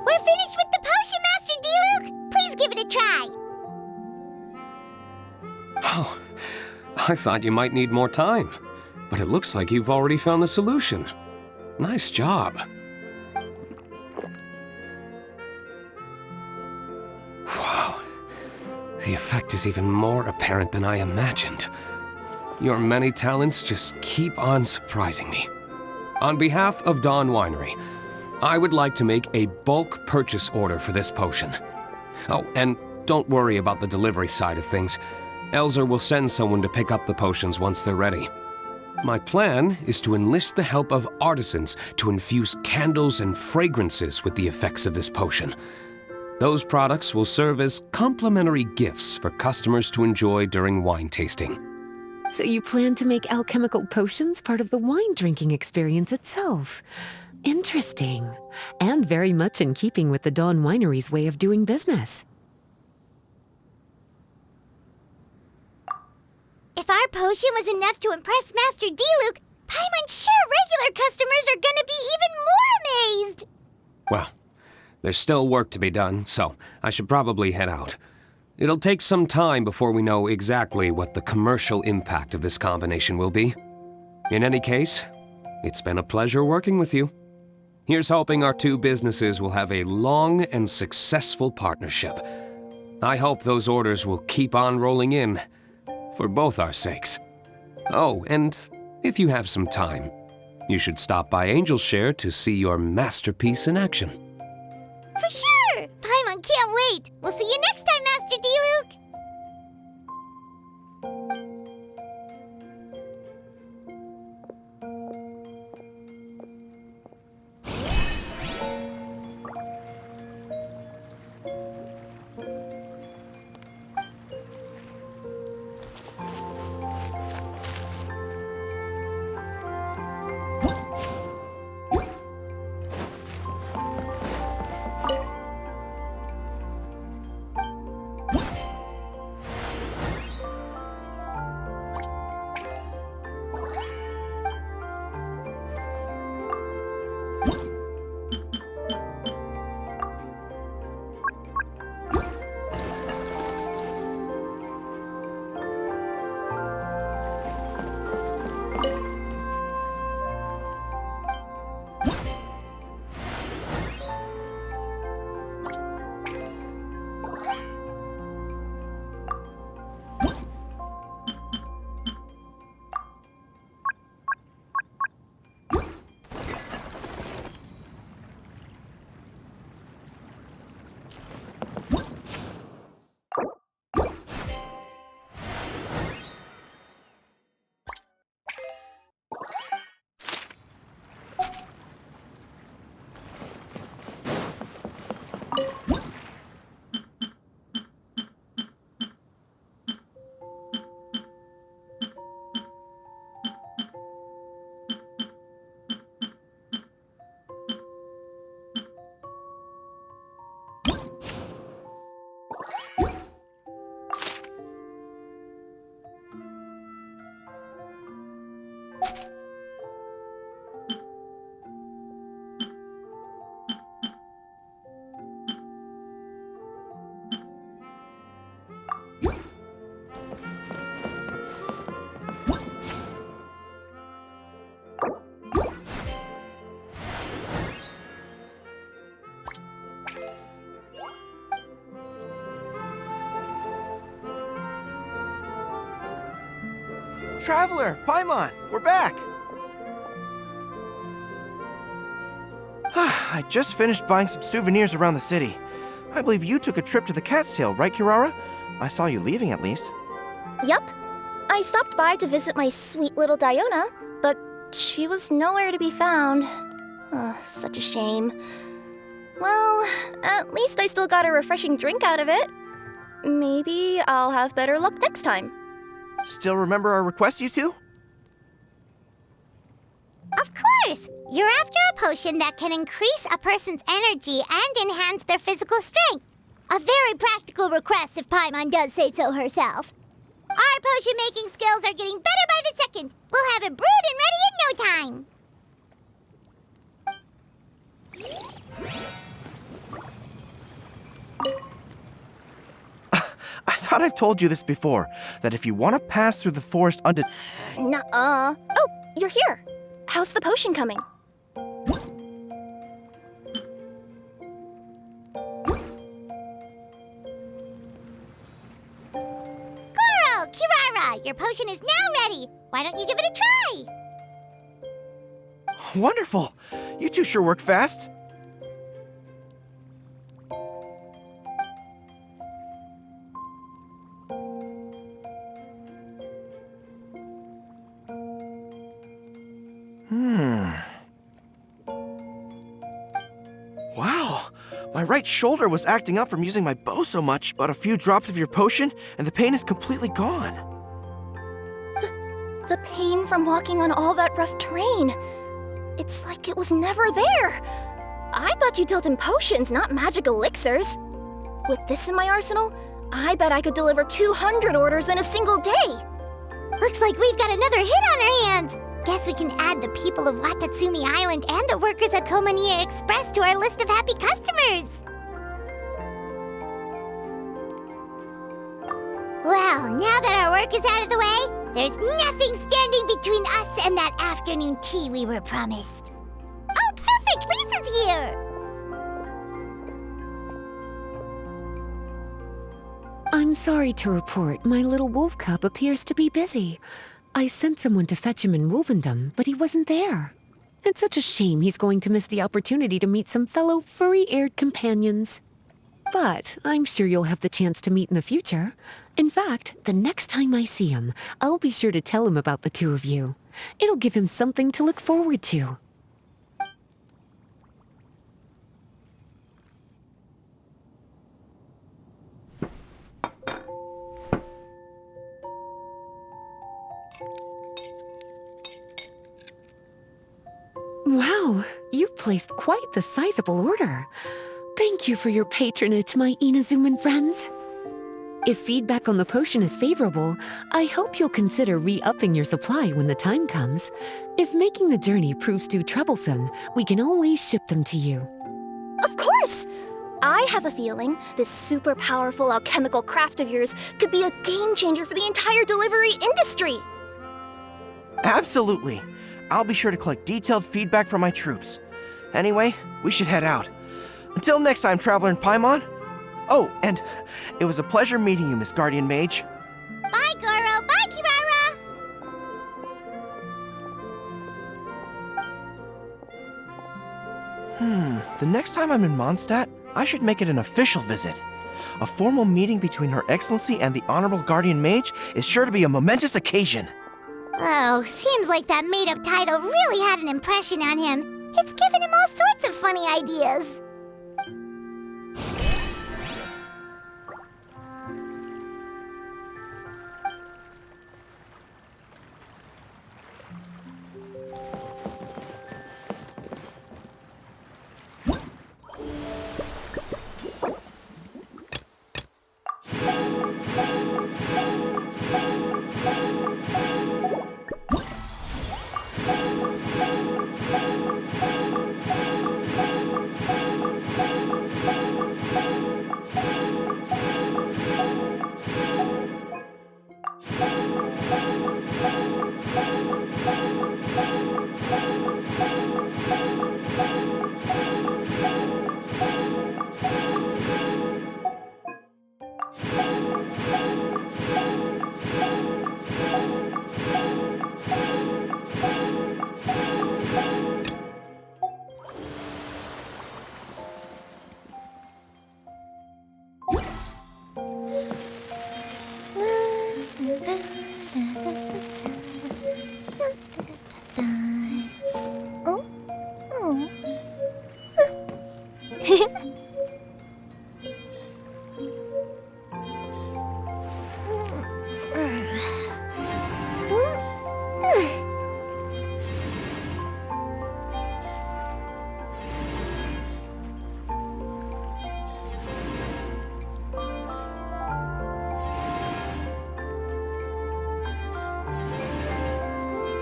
We're finished with the potion, Master D-Luke! Please give it a try! Oh, I thought you might need more time. But it looks like you've already found the solution. Nice job. Wow. The effect is even more apparent than I imagined. Your many talents just keep on surprising me. On behalf of Dawn Winery, I would like to make a bulk purchase order for this potion. Oh, and don't worry about the delivery side of things. Elzer will send someone to pick up the potions once they're ready. My plan is to enlist the help of artisans to infuse candles and fragrances with the effects of this potion. Those products will serve as complimentary gifts for customers to enjoy during wine tasting. So you plan to make alchemical potions part of the wine drinking experience itself? Interesting. And very much in keeping with the Dawn Winery's way of doing business. If our potion was enough to impress Master D-Luke, Paimon's sure regular customers are gonna be even more amazed! Well, there's still work to be done, so I should probably head out. It'll take some time before we know exactly what the commercial impact of this combination will be. In any case, it's been a pleasure working with you. Here's hoping our two businesses will have a long and successful partnership. I hope those orders will keep on rolling in, for both our sakes. Oh, and if you have some time, you should stop by Angel's Share to see your masterpiece in action. For sure! Paimon can't wait! We'll see you next time, Master D-Luke! Traveler, Paimon, we're back! I just finished buying some souvenirs around the city. I believe you took a trip to the Cat's Tail, right, Kirara? I saw you leaving at least. Yup. I stopped by to visit my sweet little Diona, but she was nowhere to be found. Such a shame. Well, at least I still got a refreshing drink out of it. Maybe I'll have better luck next time. Still remember our request, you two? Of course! You're after a potion that can increase a person's energy and enhance their physical strength. A very practical request if Paimon does say so herself. Our potion-making skills are getting better by the second. We'll have it brewed and ready in no time. I thought I've told you this before, that if you want to pass through the forest Nuh-uh. Oh, you're here. How's the potion coming? Goro, Kirara, your potion is now ready. Why don't you give it a try? Wonderful! You two sure work fast. Wow, my right shoulder was acting up from using my bow so much, but a few drops of your potion and the pain is completely gone. The pain from walking on all that rough terrain. It's like it was never there. I thought you dealt in potions, not magic elixirs. With this in my arsenal, I bet I could deliver 200 orders in a single day. Looks like we've got another hit on our hands. Guess we can add the people of Watatsumi Island and the workers at Komaniya Express to our list of happy customers. Well, now that our work is out of the way, there's nothing standing between us and that afternoon tea we were promised. Oh, perfect! Lisa's here! I'm sorry to report my little wolf cub appears to be busy. I sent someone to fetch him in Wolvendom, but he wasn't there. It's such a shame he's going to miss the opportunity to meet some fellow furry-haired companions. But I'm sure you'll have the chance to meet in the future. In fact, the next time I see him, I'll be sure to tell him about the two of you. It'll give him something to look forward to. Wow, you've placed quite the sizable order. Thank you for your patronage, my Inazuman friends. If feedback on the potion is favorable, I hope you'll consider re-upping your supply when the time comes. If making the journey proves too troublesome, we can always ship them to you. Of course! I have a feeling this super powerful alchemical craft of yours could be a game changer for the entire delivery industry. Absolutely. I'll be sure to collect detailed feedback from my troops. Anyway, we should head out. Until next time, Traveler and Paimon. Oh, and it was a pleasure meeting you, Miss Guardian Mage. Bye, Goro! Bye, Kirara! The next time I'm in Mondstadt, I should make it an official visit. A formal meeting between Her Excellency and the Honorable Guardian Mage is sure to be a momentous occasion. Oh, seems like that made-up title really had an impression on him. It's given him all sorts of funny ideas.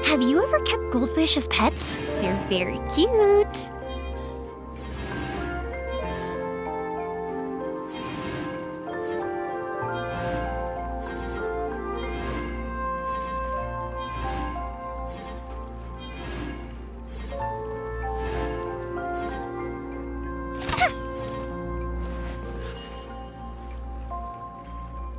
Have you ever kept goldfish as pets? They're very cute.